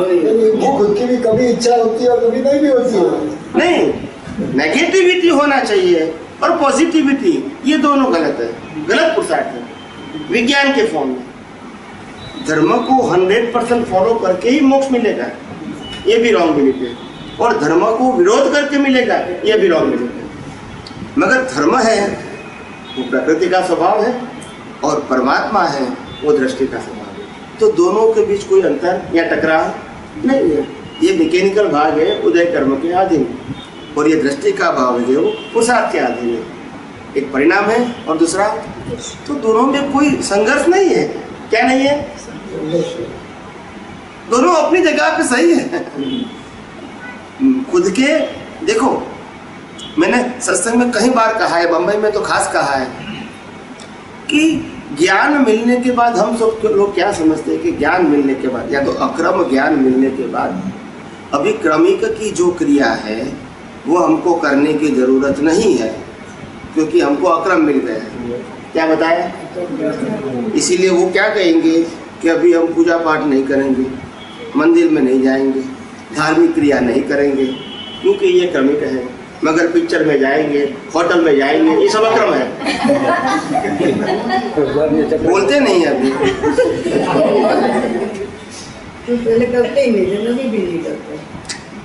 वो खुद की भी कभी इच्छा होती है और कभी नहीं भी होती है। नहीं, नेगेटिविटी होना चाहिए और पॉजिटिविटी, ये दोनों गलत है, गलत पुरुषार्थ है। विज्ञान के फॉर्म में धर्म को 100% फॉलो करके ही मोक्ष मिलेगा, ये भी रॉन्ग बिलीफ है। और धर्म को विरोध करके मिलेगा, ये भी रॉन्ग बिलीफ है। मगर धर्म है वो प्रकृति का स्वभाव है और परमात्मा है वो दृष्टि का स्वभाव है। तो दोनों के बीच कोई अंतर या टकराव नहीं है। ये मैकेनिकल भाग है उदय कर्म के अधीन, और ये दृष्टि का भाव है वो पुरुषार्थ के अधीन है। एक परिणाम है और दूसरा, तो दोनों में कोई संघर्ष नहीं है। क्या नहीं है? दोनों अपनी जगह पे सही है। खुद के देखो, मैंने सत्संग में कई बार कहा है, बंबई में तो खास कहा है कि ज्ञान मिलने के बाद हम सब लोग क्या समझते हैं कि ज्ञान मिलने के बाद या तो अक्रम ज्ञान मिलने के बाद अभी क्रमिक की जो क्रिया है वो हमको करने की जरूरत नहीं है, क्योंकि हमको अक्रम मिल गया है। क्या बताया? इसीलिए वो क्या कहेंगे कि अभी हम पूजा पाठ नहीं करेंगे, मंदिर में नहीं जाएंगे, धार्मिक क्रिया नहीं करेंगे, क्योंकि ये क्रमिक है। मगर पिक्चर में जाएंगे, होटल में जाएंगे, ये सब अक्रम है। बोलते नहीं है अभी। पहले करते ही नहीं, अभी भी नहीं करते।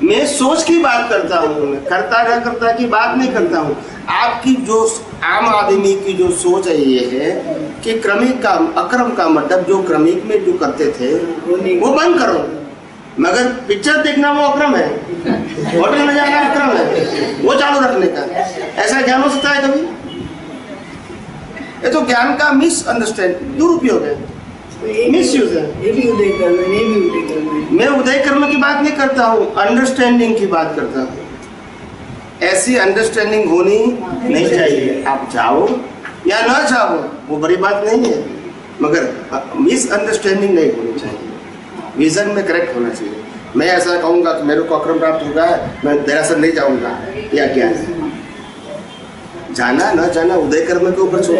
मैं सोच की बात करता हूँ, करता न करता की बात नहीं करता हूँ। आपकी जो आम आदमी की जो सोच है ये है कि क्रमिक का अक्रम का मतलब जो क्रमिक में जो करते थे वो बंद करो, मगर पिक्चर देखना वो अक्रम है, होटल में जाना अक्रम है, वो चालू रखने का। ऐसा ज्ञान हो सकता है कभी? ये तो ज्ञान का मिसअंडरस्टैंड, दुरुपयोग है, मिसयूज है। ये भी उदय कर्म है, ये भी उदय कर्म है। मैं उदय कर्म की बात नहीं करता हूँ, अंडरस्टैंडिंग की बात करता हूँ। ऐसी अंडरस्टैंडिंग होनी नहीं चाहिए। आप चाहो या ना चाहो वो बड़ी बात नहीं है, मगर मिसअंडरस्टैंडिंग नहीं होनी चाहिए। विजन में करेक्ट होना चाहिए। मैं ऐसा कहूँगा कि मेरे को अक्रम प्राप्त होगा, मैं दरअसल नहीं जाऊँगा, या क्या है? जाना न जाना उदय कर्म के ऊपर छोड़।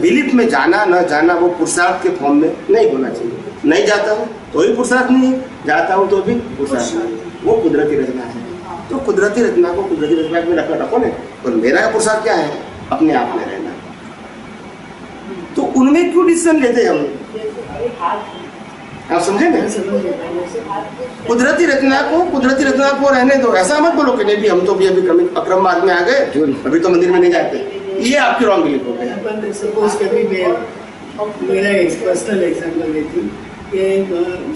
बिलीफ में जाना न जाना वो पुरुषार्थ के फॉर्म में नहीं होना चाहिए। नहीं जाता हूँ तो भी पुरुषार्थ नहीं है, जाता हूँ तो भी पुरुषार्थ नहीं है। वो कुदरती रचना है। तो कुदरती रचना को कुदरती रचना में रखो ना। और मेरा पुरुषार्थ क्या है? अपने आप में रहना। तो उनमें क्यों डिसीजन लेते हैं हम? आप समझे ना? कुदरती रचना को रहने दो। ऐसा मत बोलो कि नहीं भी हम तो भी अभी अक्रम मार्ग में आ गए, अभी तो मंदिर में नहीं जाते। ये आपकी रॉन्ग बिलीफ हो गया। सपोज कभी मेरा एक पर्सनल एग्जाम्पल देती हूँ कि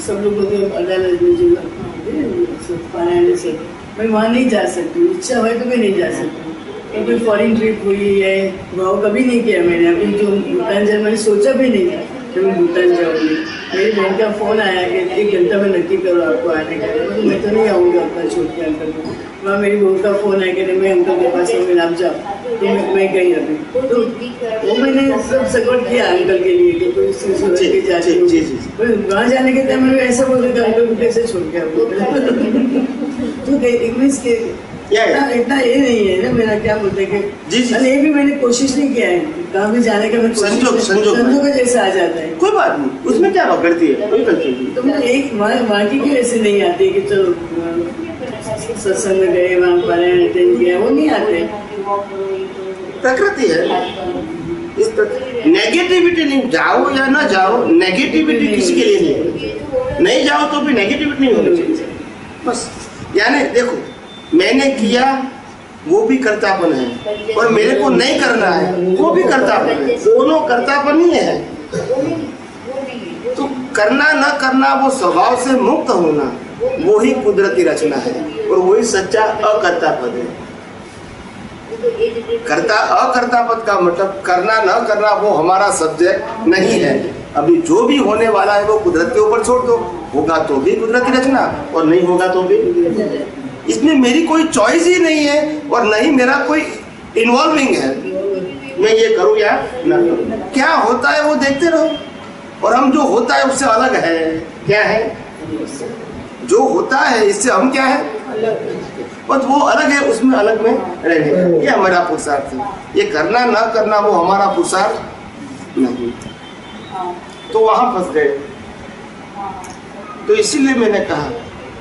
सब लोग अदालत में जो पारायण से मैं वहाँ नहीं जा सकती, इच्छा है तो मैं नहीं जा सकती। कोई फॉरेन ट्रिप हुई है, वहाँ कभी नहीं किया मैंने। अभी जो भूटान जाए मैंने सोचा भी नहीं था कि मैं भूटान जाऊँगी। मेरी बहन का फ़ोन आया कि 1 घंटा में नक्की करो आपको आने का। तो मैं तो नहीं आऊँगा अपना छोड़ के अंकल को। वहाँ मेरी बहू का फ़ोन आया कि मैं अंकल के पास हूँ, आप जाओ। तो मैं गई अभी, तो वो मैंने सब सपोर्ट किया अंकल के लिए कि कोई सूरत के जाती हूँ। वहाँ जाने के टाइम में ऐसा बोल रहा था अंकल को कैसे छोड़ के आओ। तो इंग्लिश के इतना ये नहीं है ना, मेरा क्या बोलते हैं कि ये भी मैंने कोशिश नहीं किया है कहाँ भी जाने का। मैं संजोग जैसा आ जाता है, कोई बात नहीं, उसमें क्या करती है, कोई गलती नहीं। तो मैं एक वहाँ की क्यों ऐसे नहीं आती कि चलो सत्संग में गए, वहाँ पारायण अटेंड किया, वो नहीं आते। प्रकृति है। इस नेगेटिविटी नहीं, जाओ या ना जाओ, नेगेटिविटी किसी के लिए नहीं। नहीं जाओ तो भी नेगेटिविटी नहीं होनी चाहिए बस। यानी देखो, मैंने किया वो भी कर्तापन है, और मेरे को नहीं करना है वो भी कर्तापन है। दोनों कर्तापन ही है। तो करना न करना, वो स्वभाव से मुक्त होना, वो ही कुदरती रचना है, और वही सच्चा अकर्तापद है। अकर्तापद का मतलब करना न करना वो हमारा सब्जेक्ट नहीं है। अभी जो भी होने वाला है वो कुदरत के ऊपर छोड़ दो। होगा तो भी कुदरती रचना, और नहीं होगा तो भी। इसमें मेरी कोई चॉइस ही नहीं है, और नहीं मेरा कोई इन्वॉल्विंग है। मैं ये करूँ या ना करूँ, क्या होता है वो देखते रहो। और हम जो होता है उससे अलग है। क्या है? जो होता है इससे हम क्या है? बस वो अलग है, उसमें अलग में रहने का। ये हमारा पुरुषार्थ है। ये करना ना करना वो हमारा पुरुषार्थ नहीं। तो वहां फंस गए। तो इसीलिए मैंने कहा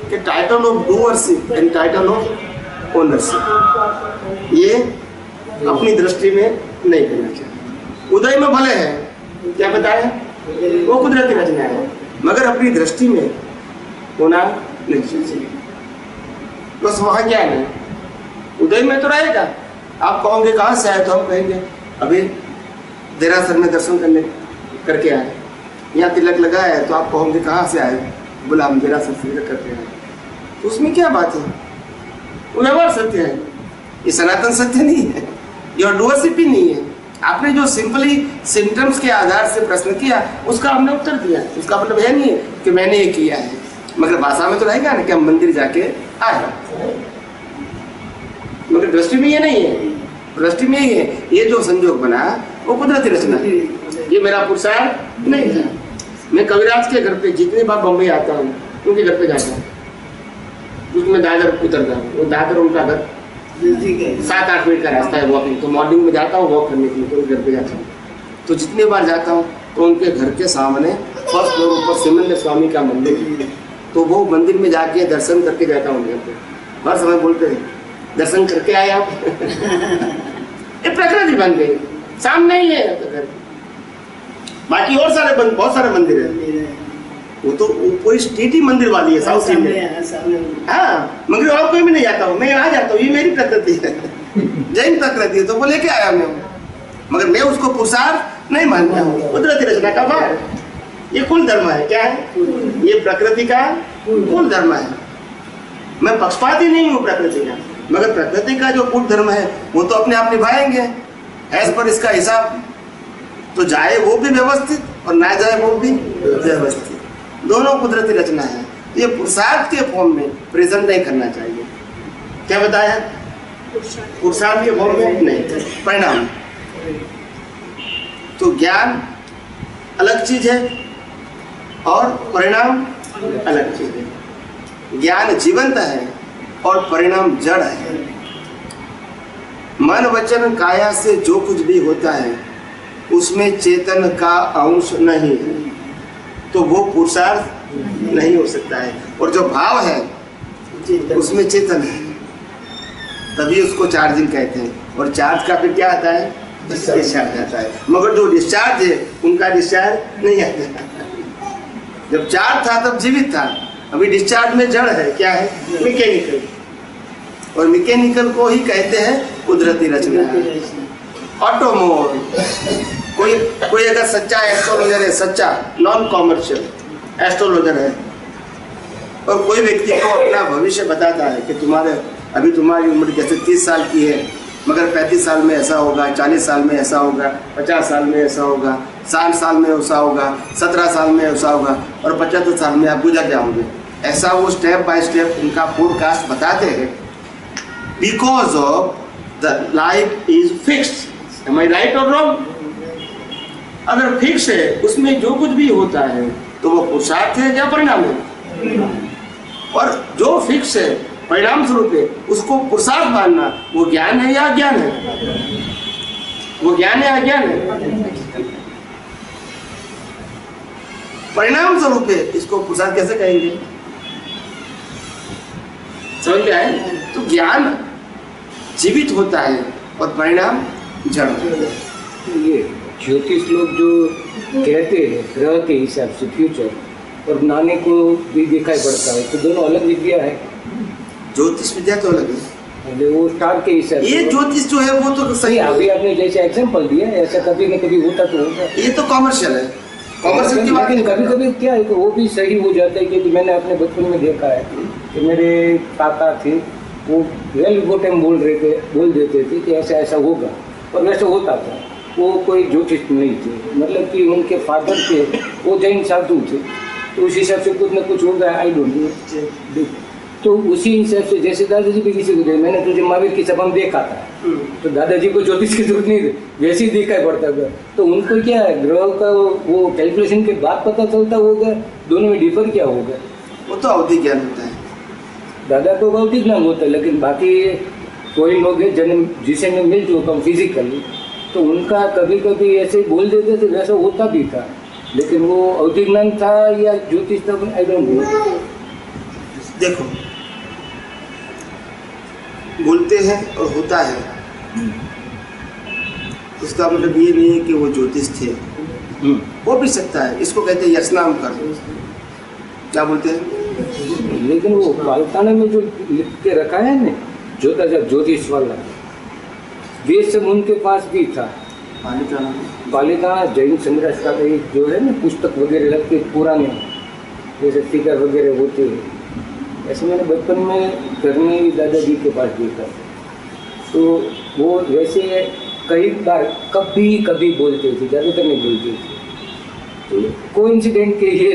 कि title of doership and title of ownership ये अपनी दृष्टि में नहीं करना चाहिए। उदय में भले है, क्या बताया, वो कुदरती रचना है, मगर अपनी दृष्टि में होना नहीं चाहिए। बस वहाँ क्या है, उदय में तो रहेगा। आप कहोगे कहाँ से आए, तो हम कहेंगे अभी देरासर में दर्शन करके आए, यहाँ तिलक लगाया है, तो आप कहोगे कहाँ से आए, बोला हम देरासर से तिलक करके आए। तो उसमें क्या बात है, वो व्यवहार सत्य है, ये सनातन सत्य नहीं है, ये डूअरशिप ही नहीं है। आपने जो सिंपली सिम्टम्स के आधार से प्रश्न किया उसका हमने उत्तर दिया, उसका मतलब यह नहीं है कि मैंने ये किया है, मगर भाषा में तो रहेगा ना कि हम मंदिर जाके आए, मगर दृष्टि में ये नहीं है। दृष्टि में ये है, ये जो संजोग बना वो कुदरती रचना है, ये मेरा पुरुषार्थ नहीं था। मैं कविराज के घर पे जितनी बार बम्बई आता हूँ उनके घर पे जाता हूँ, उसमें दादर उतरता हूँ, वो दादर उनका घर 7-8 मिनट का रास्ता है वॉकिंग, तो मॉर्निंग में जाता हूँ वॉक करने के लिए, तो उनके घर पे जाता हूँ। तो जितनी बार जाता हूँ तो उनके घर के सामने फर्स्ट फ्लोर ऊपर सिमंदर स्वामी का मंदिर है, तो वो मंदिर में जाके दर्शन करके जाता हूँ। घर पे हर समय बोलते हैं दर्शन करके आए आप ये प्रकृति बन गई, सामने ही है घर। बाकी और सारे बहुत सारे मंदिर है, वो तो पूरी स्टेट ही मंदिर वाली है साउथ इंडिया। हाँ, मगर और कोई भी नहीं जाता हूँ, मैं यहाँ जाता हूँ, ये मेरी प्रकृति है, जैन प्रकृति है, तो वो लेके आया मैं, मगर मैं उसको पुरुषार्थ नहीं मानता हूँ। कुदरती रचना का भाव, ये कुल धर्म है। क्या है, ये प्रकृति का कुल धर्म है। मैं पक्षपाती नहीं हूँ प्रकृति का, मगर प्रकृति का जो कुल धर्म है वो तो अपने आप निभाएंगे एज पर इसका हिसाब, तो जाए वो भी व्यवस्थित और ना जाए वो भी व्यवस्थित, दोनों कुदरती रचना है। ये पुरुषार्थ के फॉर्म में प्रेजेंट नहीं करना चाहिए। क्या बताया, पुरुषार्थ के फॉर्म में नहीं, परिणाम। तो ज्ञान अलग चीज है और परिणाम अलग चीज है। ज्ञान जीवंत है और परिणाम जड़ है। मन वचन काया से जो कुछ भी होता है उसमें चेतन का अंश नहीं है, तो वो पुरुषार्थ नहीं हो सकता है। और जो भाव है उसमें चेतन है, तभी उसको चार्जिंग कहते हैं। और चार्ज का फिर क्या आता है, डिस्चार्ज आता है। मगर जो डिस्चार्ज है उनका डिस्चार्ज नहीं आता। जब चार्ज था तब जीवित था, अभी डिस्चार्ज में जड़ है। क्या है, मैकेनिकल, और मैकेनिकल को ही कहते हैं कुदरती रचना। ऑटोमोबाइल, कोई अगर सच्चा एस्ट्रोलॉजर है, सच्चा नॉन कॉमर्शियल एस्ट्रोलॉजर है, और कोई व्यक्ति को अपना भविष्य बताता है कि अभी तुम्हारी उम्र जैसे 30 साल की है, मगर 35 साल में ऐसा होगा, 40 साल में ऐसा होगा, 50 साल में ऐसा होगा, 60 साल में ऐसा होगा, 17 साल में ऐसा होगा, और 75 साल में आप गुजर जाओगे। ऐसा वो स्टेप बाय स्टेप उनका फोरकास्ट बताते हैं, because of the life is fixed. Am I right और रॉन्ग? अगर फिक्स है, उसमें जो कुछ भी होता है तो वो पुरुषार्थ है या परिणाम है? और जो फिक्स है, परिणाम स्वरूप है, उसको पुरुषार्थ मानना वो ज्ञान है या अज्ञान है? वो ज्ञान है या अज्ञान है? परिणाम स्वरूप है, इसको पुरुषार्थ कैसे कहेंगे? समझ में आए? तो ज्ञान जीवित होता है और परिणाम जड़ होता है। ये ज्योतिष लोग जो कहते हैं ग्रह के हिसाब से फ्यूचर, और नाने को भी दिखाई पड़ता है, तो दोनों अलग विद्या है। ज्योतिष विद्या तो अलग है, वो स्टार के हिसाब से। ये ज्योतिष जो है वो तो सही, अभी आपने जैसे एग्जांपल दिया, ऐसा कभी न कभी होता तो होगा। ये तो कॉमर्शियल है, कॉमर्शियल की बात। लेकिन कभी कभी क्या है, वो भी सही हो जाता है। क्योंकि मैंने अपने बचपन में देखा है कि मेरे काका थे, वो वेल गो टाइम बोल देते थे कि ऐसा ऐसा होगा, और वैसे होता था। वो कोई ज्योतिष नहीं थे, मतलब कि उनके फादर थे वो जैन साधु थे, तो उस हिसाब से कुछ ना कुछ होगा। आई डोंट नो, तो उसी हिसाब से जैसे दादाजी भी किसी को दे, मैंने तुझे महावीर की सभा में देखा था, तो दादाजी को ज्योतिष की जरूरत नहीं थी, वैसे ही दिखाई पड़ता था। तो उनको क्या है, ग्रह का वो कैलकुलेशन के बाद पता चलता होगा, दोनों में डिफर क्या होगा? वो तो अवधि ज्ञान होता है। दादा को भौतिक ज्ञान होता है, लेकिन बाकी कोई लोग हैं जन्म जिसे मैं मिल चुका हूँ फिजिकली, तो उनका कभी कभी ऐसे बोल देते थे, वैसा होता भी था। लेकिन वो अवधि ज्ञान था या ज्योतिष था, आई डोंट नो। देखो, बोलते हैं और होता है, इसका मतलब ये नहीं है कि वो ज्योतिष थे, हो भी सकता है। इसको कहते हैं यशनाम कर, क्या बोलते हैं। लेकिन वो पालताना में जो लिख के रखा है ना, ज्योतिष वाला, ये सब उनके पास भी था। पालिताना जैन संग्रह का एक जो है ना पुस्तक वगैरह लगते पुराने, जैसे फिगर वगैरह होते हैं, ऐसे मैंने बचपन में घर में दादाजी के पास देखा। तो वो वैसे कई बार कभी कभी बोलते थे, ज़्यादातर नहीं बोलते थे। तो कोइंसिडेंट के ये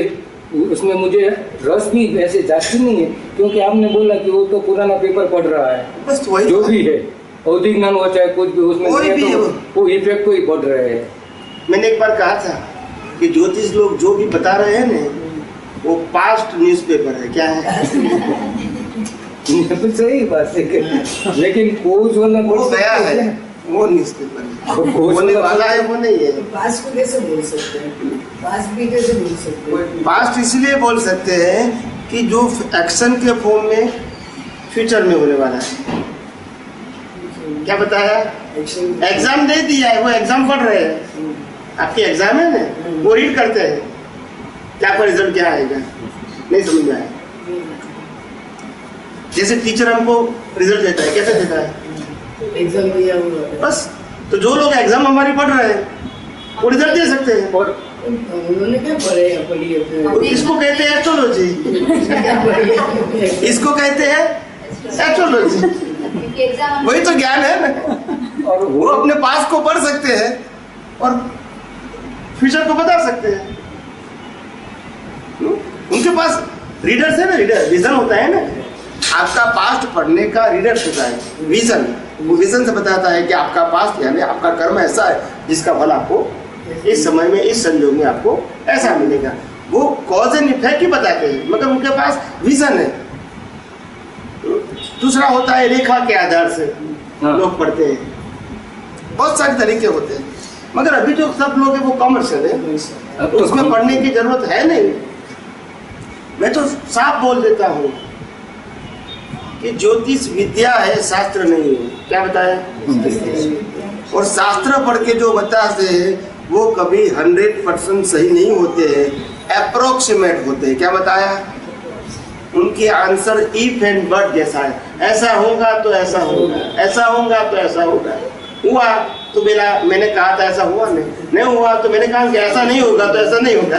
उसमें मुझे रस भी वैसे जाती नहीं है, क्योंकि आपने बोला कि वो तो पुराना पेपर पढ़ रहा है, बस वही जो भी है औद्योगिक ज्ञान हो चाहे कुछ भी उसमें कोई भी तो वो इफेक्ट को ही पढ़ रहे हैं। मैंने एक बार कहा था कि ज्योतिष लोग जो भी बता रहे हैं ना, वो पास्ट न्यूज़पेपर है, क्या है। तो सही बात है, लेकिन कोच वाला वो गया है, वो न्यूज़पेपर है, होने वाला है, वो नहीं है। पास को कैसे बोल सकते हैं? पास भी कैसे बोल सकते हैं? पास्ट इसलिए बोल सकते हैं कि जो एक्शन के फॉर्म में फ्यूचर में होने वाला है। क्या बताया? एग्जाम दे दिया है, वो एग्जाम पढ़ रहे हैं, आपकी एग्जाम है ना, वो रीड करते हैं क्या आपका रिजल्ट क्या आएगा, नहीं समझ में आया। जैसे टीचर हमको रिजल्ट देता है, कैसे देता है? एग्जाम दिया हुआ बस। तो जो लोग एग्जाम हमारी पढ़ रहे हैं वो रिजल्ट दे सकते हैं। और उन्होंने क्या पढ़ी अपने? इसको कहते हैं एस्ट्रोलॉजी, इसको कहते हैं एस्ट्रोलॉजी, वही तो ज्ञान है ना। और वो अपने पास को पढ़ सकते हैं और फ्यूचर को बता सकते हैं। उनके पास रीडर्स है ना, रीडर विजन होता है ना। आपका पास्ट पढ़ने का रीडर होता है विजन, वो विजन से बताता है कि आपका पास्ट यानी आपका कर्म ऐसा है जिसका फल आपको इस समय में इस संजोग में आपको ऐसा मिलेगा। वो कॉज एंड इफेक्ट ही बताते हैं, मगर उनके पास विजन है। दूसरा होता है रेखा के आधार से लोग पढ़ते हैं, बहुत सारे तरीके होते हैं, मगर अभी जो सब लोग हैं वो कॉमर्शियल है, तो उसमें पढ़ने की जरूरत है नहीं। मैं तो साफ बोल देता हूँ कि ज्योतिष विद्या है, शास्त्र नहीं है। क्या बताया? और शास्त्र पढ़ के जो बताते हैं वो कभी 100% सही नहीं होते हैं, अप्रोक्सीमेट होते हैं। क्या बताया? उनके आंसर इफ एंड बट जैसा है, ऐसा होगा तो ऐसा होगा, ऐसा होगा तो ऐसा होगा। हुआ तो मेरा मैंने कहा था ऐसा हुआ, नहीं हुआ तो मैंने कहा कि ऐसा नहीं होगा तो ऐसा नहीं होगा।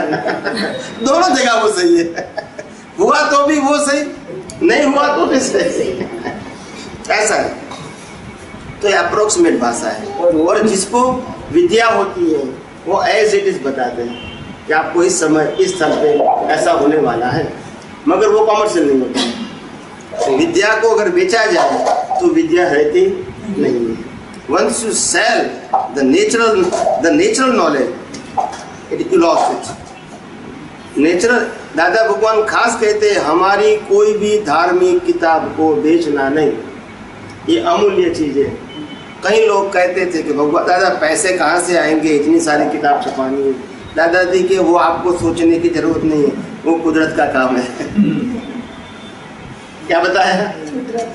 दोनों जगह वो सही है, हुआ तो भी वो सही, नहीं हुआ तो भी सही, ऐसा है। तो अप्रोक्सीमेट भाषा है। और जिसको विद्या होती है वो एज इट इज बताते हैं कि आपको इस समय इस स्थल पे ऐसा होने वाला है, मगर वो कॉमर्शियल नहीं होता। विद्या को अगर बेचा जाए तो विद्या रहती नहीं है। Once you sell the natural knowledge, you lost it. Natural, दादा भगवान खास कहते हैं हमारी कोई भी धार्मिक किताब को बेचना नहीं, ये अमूल्य चीज है। कई लोग कहते थे कि भगवान दादा पैसे कहाँ से आएंगे, इतनी सारी किताब छपानी है। दादाजी के वो आपको सोचने की जरूरत नहीं है, वो कुदरत का काम है। क्या बताया?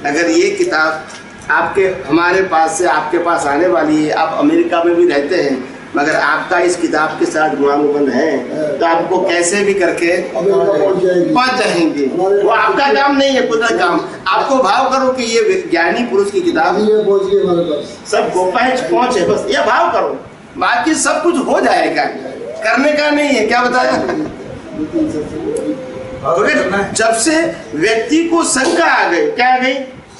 अगर ये किताब आपके हमारे पास से आपके पास आने वाली है, आप अमेरिका में भी रहते हैं, मगर आपका इस किताब के साथ गुणानुबंध है, तो आपको कैसे भी करके पहुंच जाएंगे। वो आपका काम नहीं है, कुदरत काम। आपको भाव करो कि ये ज्ञानी पुरुष की किताब है, सब पहुंचे, बस ये भाव करो, बाकी सब कुछ हो जाएगा। करने का नहीं है। क्या बताया? जब से व्यक्ति को शंका आ गई, क्या आ गई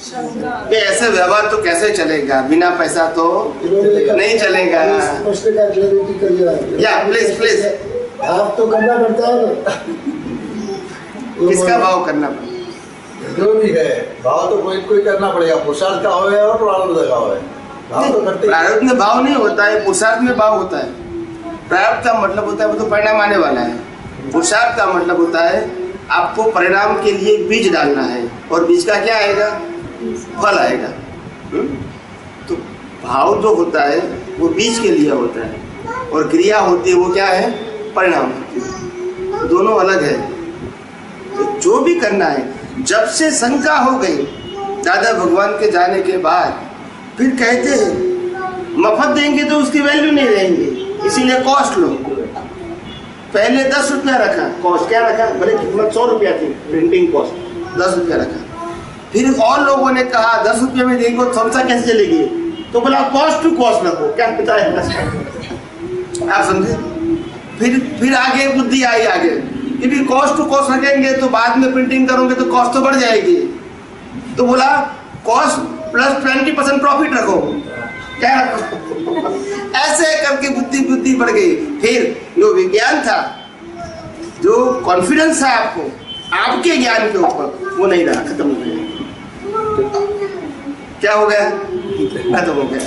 कि ऐसे व्यवहार तो कैसे चलेगा, बिना पैसा तो नहीं चलेगा। या प्लीज भाव तो करना पड़ता है ना। किसका भाव करना पड़ेगा? जो भी है भाव तो कोई करना पड़ेगा। पुरुषार्थ का हो और प्रारब्ध का हो, भाव तो करते। प्रारब्ध में भाव नहीं होता है, पुरुषार्थ में भाव होता है। प्रारब्ध का मतलब होता है वो तो परिणाम आने वाला है। पुरुषार्थ का मतलब होता है आपको परिणाम के लिए बीज डालना है, और बीज का क्या आएगा? फल आएगा। तो भाव जो होता है वो बीज के लिए होता है, और क्रिया होती है वो क्या है? परिणाम होती है। दोनों अलग है। तो जो भी करना है, जब से शंका हो गई दादा भगवान के जाने के बाद, फिर कहते हैं मफत देंगे तो उसकी वैल्यू नहीं रहेंगी, इसीलिए कॉस्ट लो। पहले 10 रुपया रखा कॉस्ट, क्या रखा, भले कीमत 100 रुपया थी, प्रिंटिंग कॉस्ट 10 रुपया रखा। फिर और लोगों ने कहा 10 रुपये में देंगे तो संस्था कैसे चलेगी, तो बोला कॉस्ट टू कॉस्ट रखो, क्या पता है, आप समझे। फिर आगे बुद्धि आई आगे कि भी कॉस्ट टू कॉस्ट रखेंगे तो बाद में प्रिंटिंग करोगे तो कॉस्ट तो बढ़ जाएगी, तो बोला कॉस्ट प्लस 20% प्रॉफिट रखो, क्या रखो। ऐसे करके बुद्धि बढ़ गई। फिर जो विज्ञान था, जो कॉन्फिडेंस था आपको आपके ज्ञान के ऊपर, वो नहीं रहा, खत्म हो गया। क्या हो गया, खत्म हो गया।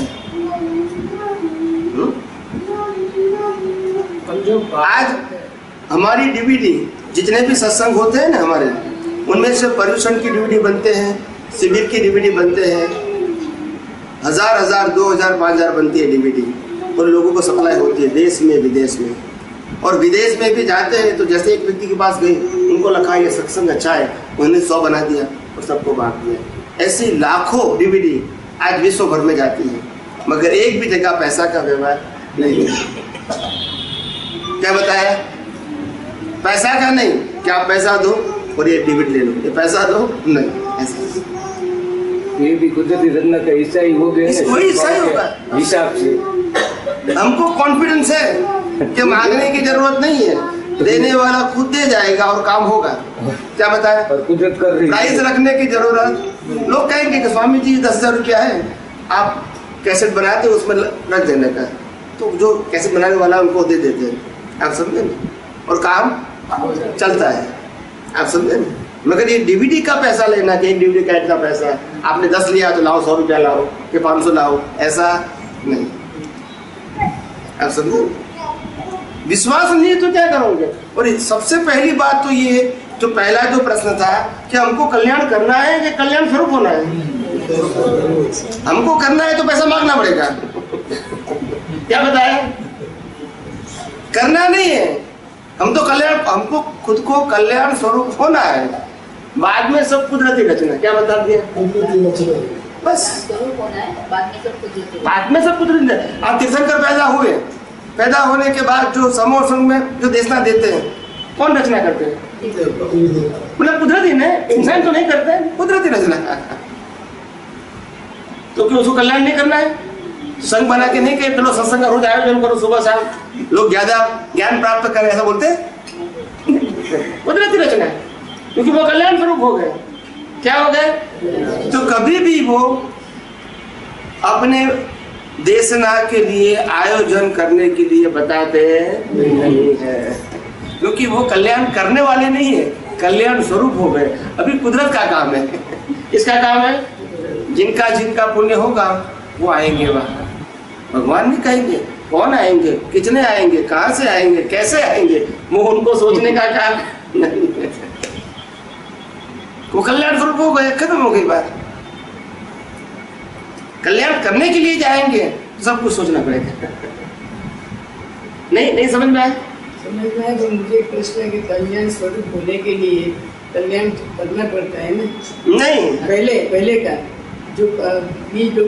आज हमारी डीवीडी, जितने भी सत्संग होते हैं ना हमारे, उनमें से पर्यूषण की डीवीडी बनते हैं, शिविर की डीवीडी बनते हैं, 1000 2000 5000 बनती है डीवीडी, और लोगों को सप्लाई होती है देश में विदेश में। और विदेश में भी जाते हैं तो जैसे एक व्यक्ति के पास गए, उनको लगा ये सत्संग अच्छा है, उन्होंने 100 बना दिया और सबको बांट दिया। ऐसी लाखों डीवीडी आज विश्व भर में जाती है, मगर एक भी जगह पैसा का व्यवहार नहीं है। क्या बताया, पैसा का नहीं, क्या पैसा दो और ये डीवीडी ले लो, ये पैसा दो नहीं, ऐसा ये भी कुदरती रत्न का हिस्सा ही हो गया, वही हिस्सा ही होगा हिसाब से। हमको कॉन्फिडेंस है कि मांगने की जरूरत नहीं है, देने वाला खुद दे जाएगा और काम होगा। क्या बताया, कुदरत कर रही है। प्राइस रखने की जरूरत, लोग कहेंगे कि स्वामी जी 10,000 रुपया है, आप कैसेट बनाते उसमें रख देने का, तो जो कैसेट बनाने वाला उनको दे देते हैं, आप समझे ना, और काम चलता है, आप समझे ना। मगर ये डीवीडी का पैसा लेना कि एक डीवीडी कैट का पैसा, आपने 10 लिया तो लाओ 100 रुपया लाओ कि 500 लाओ, ऐसा नहीं, आप समझे। विश्वास नहीं है तो क्या करोगे। और सबसे पहली बात तो ये, जो पहला जो प्रश्न था कि हमको कल्याण करना है कि कल्याण स्वरूप होना है। हमको करना है तो पैसा मांगना पड़ेगा, क्या बताया, करना नहीं है, हम तो कल्याण, हमको खुद को कल्याण स्वरूप होना है, बाद में सब कुदरती रचना। क्या बता दिया, बस बाद में सब कुदरती। आप तीर्थंकर पैदा होने के बाद जो समूह संघ में जो देशना देते हैं, कौन रचना करते हैं, मतलब कुदरती ने, इंसान तो नहीं करते, कुदरती रचना। तो क्यों उसको कल्याण नहीं करना है, संघ बना के नहीं कहते, चलो सत्संग का रोज आयोजन करो सुबह शाम, लोग ज्यादा ज्ञान प्राप्त करें, ऐसा बोलते हैं, कुदरती रचना है, क्योंकि वो कल्याण स्वरूप हो गए। क्या हो गए, तो कभी भी वो अपने देशना के लिए आयोजन करने के लिए बताते नहीं है, क्योंकि वो कल्याण करने वाले नहीं है, कल्याण स्वरूप हो गए। अभी कुदरत का काम है, किसका काम है, जिनका जिनका पुण्य होगा वो आएंगे वहां, भगवान नहीं कहेंगे, कौन आएंगे, कितने आएंगे, कहां से आएंगे, कैसे आएंगे, वो उनको सोचने का काम नहीं है। वो कल्याण स्वरूप हो गए, खत्म हो गई बात। कल्याण करने के लिए जाएंगे तो सब कुछ सोचना पड़ेगा। नहीं समझ में आया, समझ में आया। तो मुझे एक प्रश्न है कि कल्याण स्वरूप होने के लिए कल्याण करना पड़ता है ना, नहीं पहले का जो बीज जो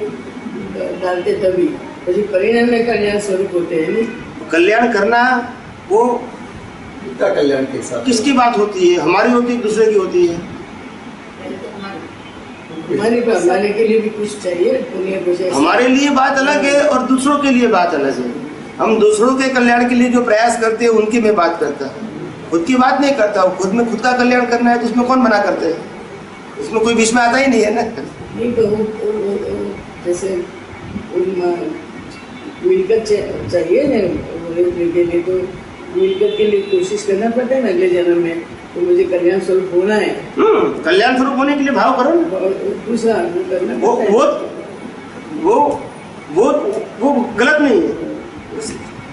डालते तभी मुझे परिणाम में कल्याण स्वरूप होते हैं ना। कल्याण करना वो कितना कल्याण के साथ किसकी बात होती है, हमारी होती है, दूसरे की होती है। हमारे के लिए भी कुछ चाहिए, दुनिया को हमारे लिए बात अलग है और दूसरों के लिए बात अलग है। हम दूसरों के कल्याण के लिए जो प्रयास करते हैं उनकी मैं बात करता हूँ, खुद की बात नहीं करता हूँ। खुद में खुद का कल्याण करना है तो उसमें कौन मना करते हैं, उसमें कोई बीच में आता ही नहीं है ना। नहीं तो जैसे मिलकर चाहिए ना के लिए, तो मिलकर के लिए कोशिश करना पड़ता है ना अगले जन्म में, तो मुझे कल्याण स्वरूप होना है। कल्याण स्वरूप होने के लिए भाव करो ना, दूसरा करना वो गलत नहीं है।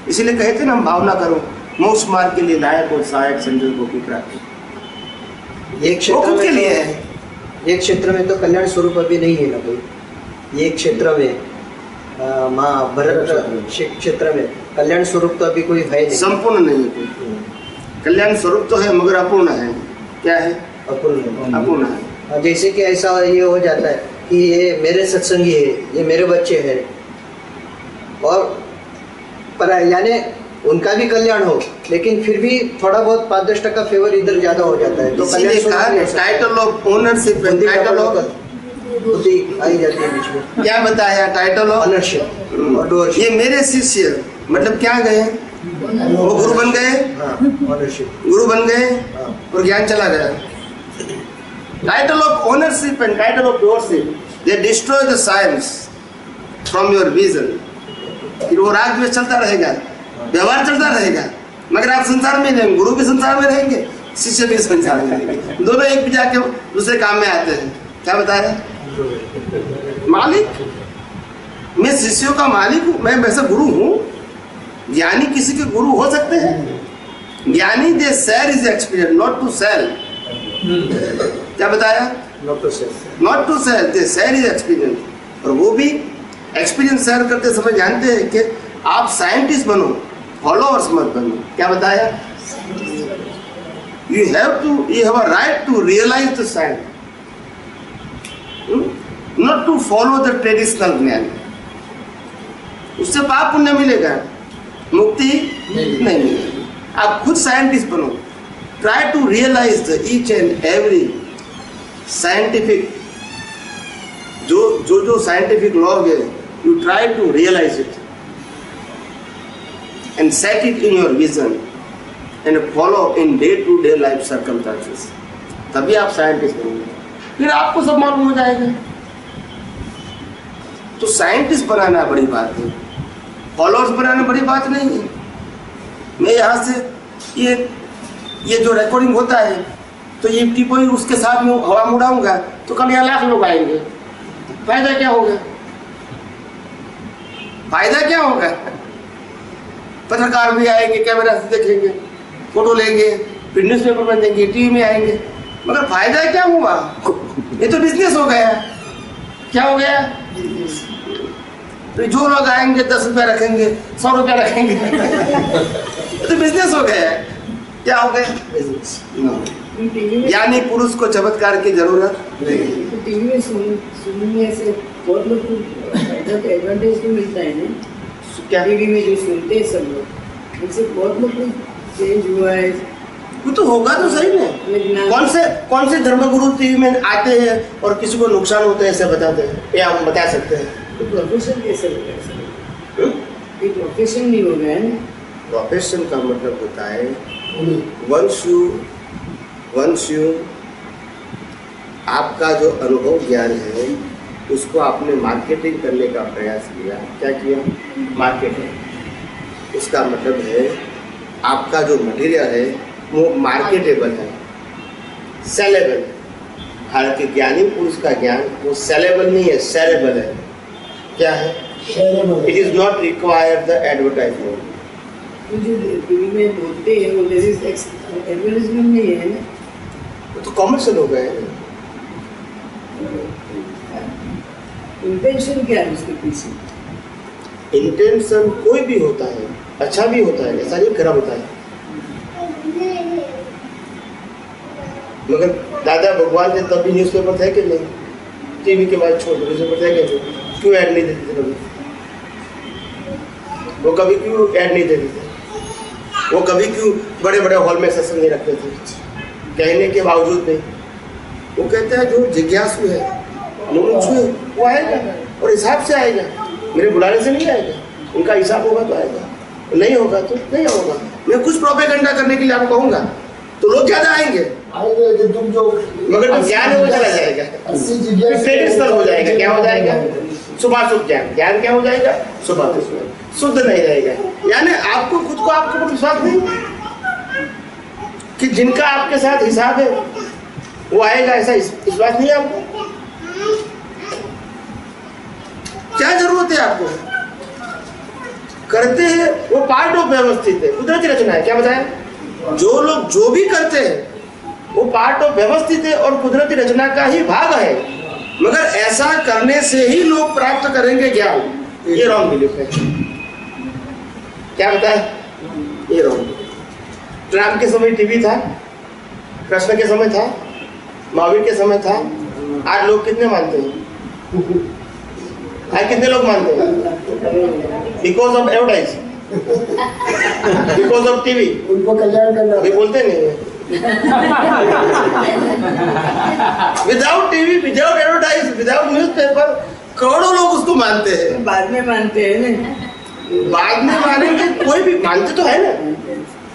इसीलिए कहते ना हम भावना करो, मोक्ष मार्ग के लिए लायक और सहायक संजोगों की प्राप्ति। एक क्षेत्र खुद के में लिए है, एक क्षेत्र में तो कल्याण स्वरूप अभी नहीं है ना कोई। एक क्षेत्र में माँ भरत क्षेत्र में कल्याण स्वरूप तो अभी कोई है नहीं, संपूर्ण नहीं है कोई। कल्याण स्वरूप तो है मगर अपूर्ण है। क्या है, अपूर्ण अपूर्ण है। जैसे कि ऐसा ये हो जाता है कि ये मेरे सत्संगी है, ये मेरे बच्चे हैं, और पर यानी उनका भी कल्याण हो, लेकिन फिर भी थोड़ा बहुत 5-10% फेवर इधर ज्यादा हो जाता है, तो इसीलिए कहा ना, title of ownership and title of बुद्धि आई जाती है बीच में। क्या बताया? टाइटल ऑफ ऑनरशिप और डोअरशिप। ये मेरे शिष्य मतलब क्या गए, वो गुरु बन गए, ऑनरशिप गुरु बन गए हाँ। और ज्ञान चला गया। Title of ownership and title of doership they destroy the science from your vision. फिर वो राग द्वेष चलता रहेगा, व्यवहार चलता रहेगा, मगर आप संसार में रहेंगे, गुरु भी संसार में रहेंगे, शिष्य भी संसार में रहेंगे, दोनों एक भी जाके दूसरे काम में आते हैं। क्या बता रहे? मालिक, मैं शिष्यों का मालिक हूँ, मैं वैसे गुरु हूँ। ज्ञानी किसी के गुरु हो सकते हैं? ज्ञानी they share is experience, not to sell. क्या बताया? Not to sell, they share is experience. और वो भी एक्सपीरियंस शेयर करते समय जानते हैं कि आप साइंटिस्ट बनो, फॉलोअर्स मत बनो। क्या बताया? You have a right to realize the science, not to follow the traditional ज्ञान। उससे पाप पुण्य मिलेगा, मुक्ति नहीं मिलेगी। आप खुद साइंटिस्ट बनो, try to realize the each and every scientific, जो साइंटिफिक लॉ है, you try to realize it and set it in your vision and follow in day to day life circumstances. तभी आप साइंटिस्ट बनेंगे, फिर आपको सब मालूम हो जाएगा। तो साइंटिस्ट बनाना बड़ी बात है, फॉलोअर्स बनाना बड़ी बात नहीं है। मैं यहाँ से ये जो रिकॉर्डिंग होता है, तो ये टिप्पणी उसके साथ में हवा में उड़ाऊंगा तो कल यहाँ लाख लोग आएंगे, फायदा क्या होगा? फायदा क्या होगा? पत्रकार भी आएंगे, कैमरा से देखेंगे, फोटो लेंगे, फिर न्यूज़पेपर में देंगे, टीवी में आएंगे, मगर फायदा क्या हुआ? ये तो बिजनेस हो गया। क्या हो गया? तो जो लोग आएंगे 10 रुपया रखेंगे, 100 रुपया रखेंगे, तो बिजनेस हो गया। क्या हो गया? बिजनेस। यानी पुरुष को चमत्कार की जरूरत नहीं। तो टीवी में सुनने से बहुत लोग को फायदा तो एडवांटेज भी मिलता है ना। क्या? टीवी में जो सुनते हैं सब लोग, उनसे बहुत लोग को चेंज हुआ है। वो तो होगा तो सही में। कौन से धर्मगुरु टीवी में आते हैं और किसी को नुकसान होता है ऐसे बताते हैं, या हम बता सकते हैं? तो प्रोफेशन कैसे हो गया? ये प्रोफेशन नहीं हो गया ना। प्रोफेशन का मतलब होता है वंस यू आपका जो अनुभव ज्ञान है उसको आपने मार्केटिंग करने का प्रयास किया। क्या किया? मार्केटिंग। उसका मतलब है आपका जो मटेरियल है वो मार्केटेबल है, सेलेबल। हालांकि ज्ञानी पुरुष का ज्ञान वो सेलेबल नहीं है, सेलेबल है। क्या है? It is not required the advertisement. जो टीवी में बोलते हैं वो एडवर्टाइजमेंट नहीं है ना, तो कॉमर्शियल हो गए। इंटेंशन क्या है उसके पीछे? इंटेंशन कोई भी होता है, अच्छा भी होता है, ऐसा नहीं खराब होता है। मगर दादा भगवान ने तब भी न्यूज़पेपर थे कि नहीं? टीवी के बाद छोड़ न्यूज़पेपर थे कि नहीं? क्यों ऐड नहीं देते थे कभी? वो कभी क्यों ऐड नहीं देते थे? वो कभी क्यों बड़े बड़े हॉल में सत्संग नहीं रखते थे? कहने के बावजूद नहीं। वो कहते हैं जो जिज्ञासु है, मुमुक्षु है, वो आएगा और हिसाब से आएगा, मेरे बुलाने से नहीं आएगा। उनका हिसाब होगा तो आएगा, नहीं होगा तो नहीं होगा। मैं कुछ प्रोपेगेंडा करने के लिए आपको कहूँगा तो लोग ज़्यादा आएंगे, लेकिन तुम जो मगर जो ज्ञान है वो चला जाएगा, ट्रेडिशनल हो जाएगा। क्या हो जाएगा? शुभाशुभ ज्ञान। ज्ञान क्या हो जाएगा? शुभाशुभ, शुद्ध नहीं रहेगा। यानी आपको खुद को आपके ऊपर विश्वास नहीं कि जिनका आपके साथ हिसाब है वो आएगा, ऐसा विश्वास नहीं है आपको। क्या जरूरत है आपको? करते हैं वो पार्ट ऑफ व्यवस्थित है, कुदरती रचना है। क्या बताया? जो लोग जो भी करते हैं वो पार्ट ऑफ व्यवस्थित है और कुदरती रचना का ही भाग है, मगर ऐसा करने से ही लोग प्राप्त करेंगे ज्ञान। ये रॉन्ग बिलीफ है। क्या बताया? ये रॉन्ग। राम के समय टीवी था, कृष्ण के समय था, महावीर के समय था। आज लोग कितने मानते हैं? आज कितने लोग मानते हैं? Because of advertise, because of TV. उनको कल्याण करना। अभी बोलते नहीं है। Without TV, without advertise, without newspaper करोड़ों लोग उसको मानते हैं। बाद में मानते हैं ना, बाद में मानेंगे, कोई भी मानते तो है ना।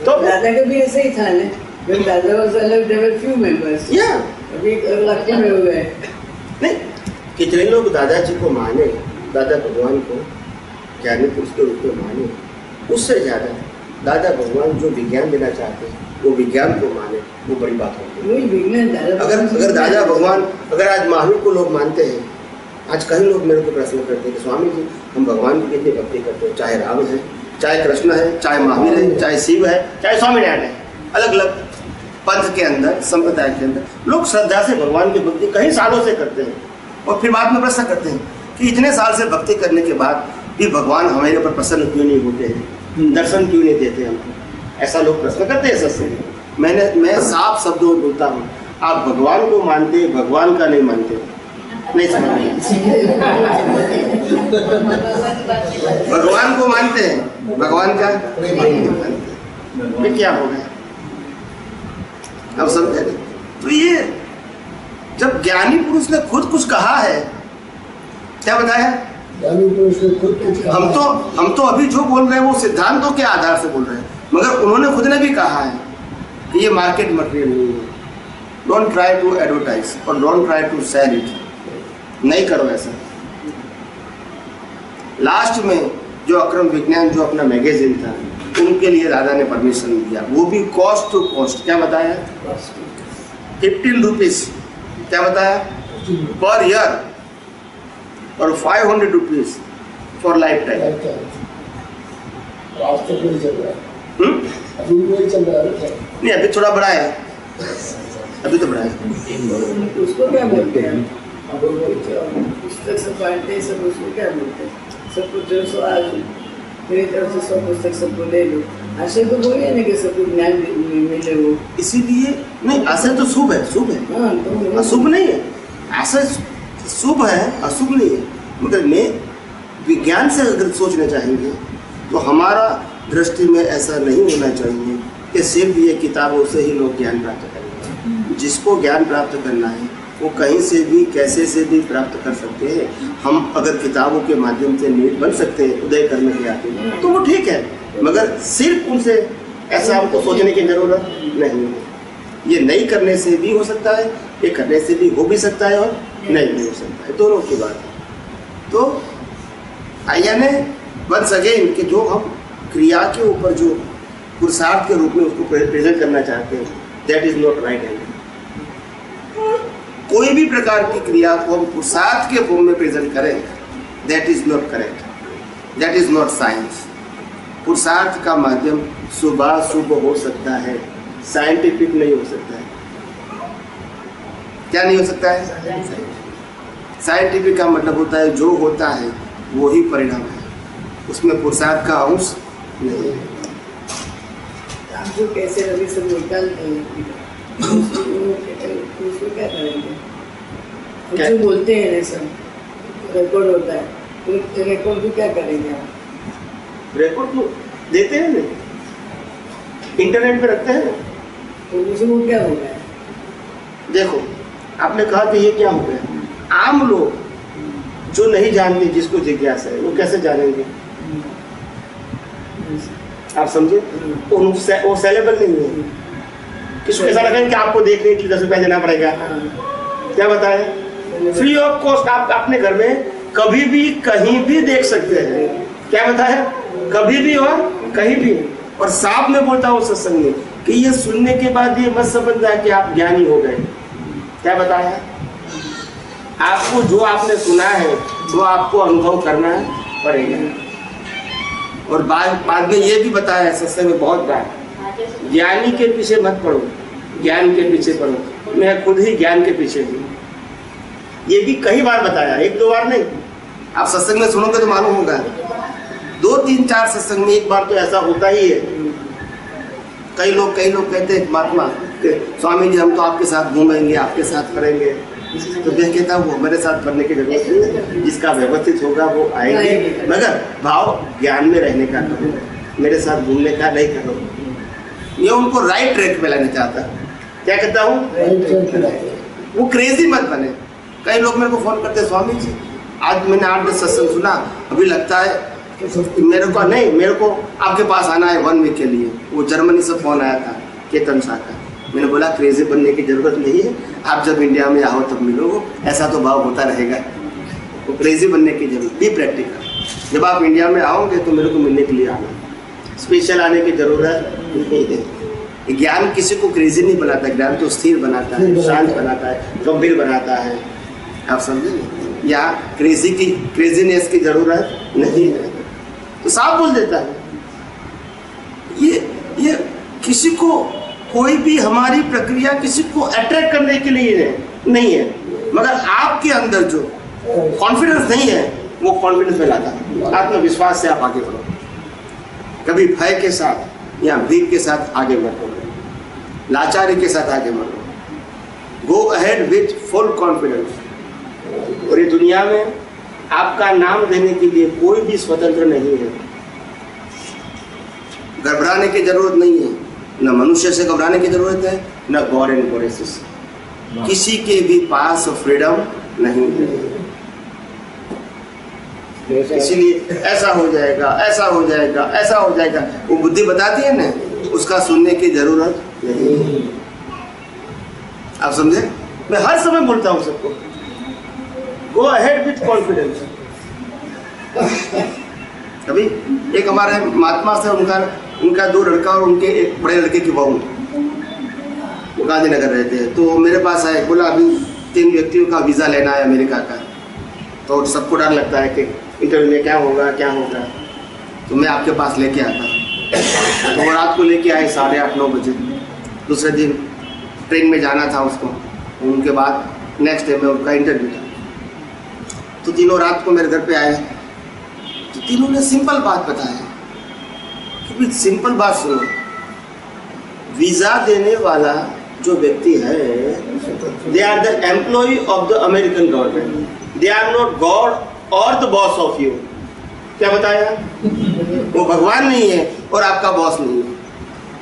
तो दादा का भी ऐसा ही था ना, when दादा was alive there were few members, या अभी लाखों में हो गए। नहीं, कितने लोग दादाजी को माने, दादा भगवान को ज्ञानी पुरुष के रूप में माने, उससे ज्यादा दादा भगवान जो विज्ञान देना चाहते हैं वो विज्ञान को माने, वो बड़ी बात होती है। वही विज्ञान दादा, अगर दादा भगवान, अगर आज महावीर को लोग मानते हैं, आज कई लोग मेरे को प्रश्न करते हैं कि स्वामी जी हम भगवान की कितनी भक्ति करते हैं, चाहे राम है, चाहे कृष्ण है, चाहे महावीर है, चाहे शिव है, चाहे स्वामीनारायण है, अलग अलग पंथ के अंदर, संप्रदाय के अंदर लोग श्रद्धा से भगवान की भक्ति कई सालों से करते हैं, और फिर बाद में प्रश्न करते हैं कि इतने साल से भक्ति करने के बाद भी भगवान हमारे ऊपर प्रसन्न क्यों नहीं होते हैं, दर्शन क्यों नहीं देते हमको। ऐसा लोग प्रश्न करते हैं सत्संग में। मैं साफ शब्दों में बोलता हूँ, आप भगवान को मानते, भगवान का नहीं मानते, नहीं समझ में। भगवान को मानते हैं, भगवान का नहीं मानते, ये क्या हो गया? अब समझे? तो ये जब ज्ञानी पुरुष ने खुद कुछ कहा है, क्या बताया? ज्ञानी पुरुष ने खुद कुछ कहा। हम तो अभी जो बोल रहे हैं वो सिद्धांतों के आधार से बोल रहे हैं, मगर उन्होंने खुद ने भी कहा है कि ये मार्केट मटेरियल नहीं है। डोंट ट्राई टू एडवर्टाइज और don't try to sell it, नहीं करो ऐसा। लास्ट में जो अक्रम विज्ञान जो अपना मैगजीन था, उनके लिए दादा ने परमिशन दिया, वो भी कॉस्ट टू कॉस्ट। क्या बताया? 15 रुपीज, क्या बताया, पर ईयर, और 500 रुपीज फॉर लाइफ टाइम। आज तक नहीं चल रहा है, अभी नहीं चल रहा है। नहीं, अभी थोड़ा बड़ा है, अभी तो बड़ा है। उसको क्या बोलते हैं? पुस्तक सब पढ़ते हैं सब, उसको क्या बोलते हैं? सब कुछ जो सो आज मेरी तरफ से सब पुस्तक सबको ले लो, आशय तो वही है ना कि सबको ज्ञान मिले वो। इसीलिए नहीं, आशय तो शुभ है, शुभ है, हाँ, तो अशुभ नहीं है। आशय शुभ है, अशुभ नहीं है। मगर मैं विज्ञान से अगर सोचना चाहेंगे तो हमारा दृष्टि में ऐसा नहीं होना चाहिए कि सिर्फ ये किताबों से ही लोग ज्ञान प्राप्त करेंगे। जिसको ज्ञान प्राप्त करना है वो कहीं से भी कैसे से भी प्राप्त कर सकते हैं। हम अगर किताबों के माध्यम से नीट बन सकते हैं उदय करने के आते हैं तो वो ठीक है, मगर सिर्फ उनसे ऐसा हमको सोचने की जरूरत नहीं है। ये नहीं करने से भी हो सकता है, ये करने से भी हो भी सकता है, और नहीं भी हो सकता है, दोनों की बात है। तो यानी वंस अगेन कि जो हम क्रिया के ऊपर जो पुरुषार्थ के रूप में उसको प्रेजेंट करना चाहते हैं, that is not right hand. कोई भी प्रकार की क्रिया को हम पुरुषार्थ के फॉर्म में प्रेजेंट करें, that is not correct, that is not science. पुरुषार्थ का माध्यम शुभ हो सकता है, साइंटिफिक नहीं हो सकता है। क्या नहीं हो सकता है? साइंटिफिक का मतलब होता है जो होता है वो ही परिणाम है, उसमें पुरुषार्थ का अंश नहीं है। आप जो कैसे रवि सब निकालते हैं उसको क्या करेंगे? क्या? जो बोलते हैं ना सब रिकॉर्ड होता है, तो रिकॉर्ड को क्या करेंगे आप? रिकॉर्ड तो देते हैं ना, इंटरनेट पे रखते हैं ना। तो उसको क्या हो गया? देखो, आपने कहा कि ये क्या हो गया। आम लोग जो नहीं जानते, जिसको जिज्ञासा है, वो कैसे जानेंगे? आप समझे? वो सेलेबल नहीं है। किसको ऐसा लगा कि आपको देखने के लिए 10 रुपया देना पड़ेगा? क्या बताएं? फ्री ऑफ कॉस्ट आप अपने घर में कभी भी कहीं भी देख सकते हैं। क्या बताया? कभी भी और कहीं भी। और साफ में बोलता हूँ सत्संग में कि ये सुनने के बाद ये मत समझना कि आप ज्ञानी हो गए। क्या बताया? आपको जो आपने सुना है वो आपको अनुभव करना पड़ेगा। और बाद में ये भी बताया है सत्संग में बहुत बार, ज्ञानी के पीछे मत पड़ो, ज्ञान के पीछे पड़ो। मैं खुद ही ज्ञान के पीछे हूँ, ये भी कई बार बताया, 1-2 बार नहीं। आप सत्संग में सुनोगे तो मालूम होगा, 2, 3, 4 सत्संग में एक बार तो ऐसा होता ही है। कई लोग कहते हैं महात्मा कि स्वामी जी हम तो आपके साथ घूमेंगे, आपके साथ करेंगे। तो मैं कहता हूँ वो मेरे साथ करने की जरूरत नहीं है, जिसका व्यवस्थित होगा वो आएंगे, मगर भाव ज्ञान में रहने का करो, मेरे साथ घूमने का नहीं करो। ये उनको राइट ट्रैक पे लाना चाहता है। क्या कहता हूँ, वो क्रेजी मत बने। कई लोग मेरे को फोन करते हैं, स्वामी जी आज मैंने 8-10 सत्संग सुना, अभी लगता है मेरे को आपके पास आना है 1 वीक के लिए। वो जर्मनी से फोन आया था, केतन शाह का। मैंने बोला क्रेजी बनने की जरूरत नहीं है, आप जब इंडिया में आओ तब मिलोगे, ऐसा तो भाव होता रहेगा। वो क्रेजी बनने की जरूरत, बी प्रैक्टिकल। जब आप इंडिया में आओगे तो मेरे को मिलने के लिए आना, स्पेशल आने की जरूरत नहीं है। ज्ञान किसी को क्रेजी नहीं बनाता, ज्ञान तो स्थिर बनाता है, शांत बनाता है, गंभीर बनाता है। आप समझे? या क्रेजीनेस की जरूरत नहीं है, तो साफ बोल देता है। ये किसी को, कोई भी हमारी प्रक्रिया किसी को अट्रैक्ट करने के लिए नहीं है, मगर आपके अंदर जो कॉन्फिडेंस नहीं है वो कॉन्फिडेंस में लाता है। आत्मविश्वास से आप आगे बढ़ो, कभी भय के साथ या भीख के साथ आगे बढ़ो, लाचारी के साथ आगे बढ़ो। Go ahead with full confidence. और ये दुनिया में आपका नाम देने के लिए कोई भी स्वतंत्र नहीं है। घबराने की जरूरत नहीं है, न मनुष्य से घबराने की जरूरत है, न गॉड एंड गॉडेसेस से। किसी के भी पास फ्रीडम नहीं है। इसीलिए ऐसा हो जाएगा, ऐसा हो जाएगा, ऐसा हो जाएगा, वो बुद्धि बताती है ना, उसका सुनने की जरूरत नहीं। आप समझे? मैं हर समय बोलता हूँ सबको, गो अहेड विथ कॉन्फिडेंस। अभी एक हमारे महात्मा से उनका 2 लड़का और उनके एक बड़े लड़के की बहू, वो गांधीनगर रहते हैं। तो मेरे पास आए, बोला अभी 3 व्यक्तियों का वीज़ा लेना है अमेरिका का। तो सबको डर लगता है कि इंटरव्यू में क्या होगा। तो मैं आपके पास लेके आता। तो वो रात को लेके आए 8:30-9 बजे। दूसरे दिन ट्रेन में जाना था उसको, उनके बाद नेक्स्ट डे में उनका इंटरव्यू था। तो तीनों रात को मेरे घर पे आए, तो तीनों ने सिंपल बात बताया कि सिंपल बात सुनो, वीज़ा देने वाला जो व्यक्ति है, they are the employ of the American government, they are not god और द बॉस ऑफ यू। क्या बताया? वो भगवान नहीं है और आपका बॉस नहीं है,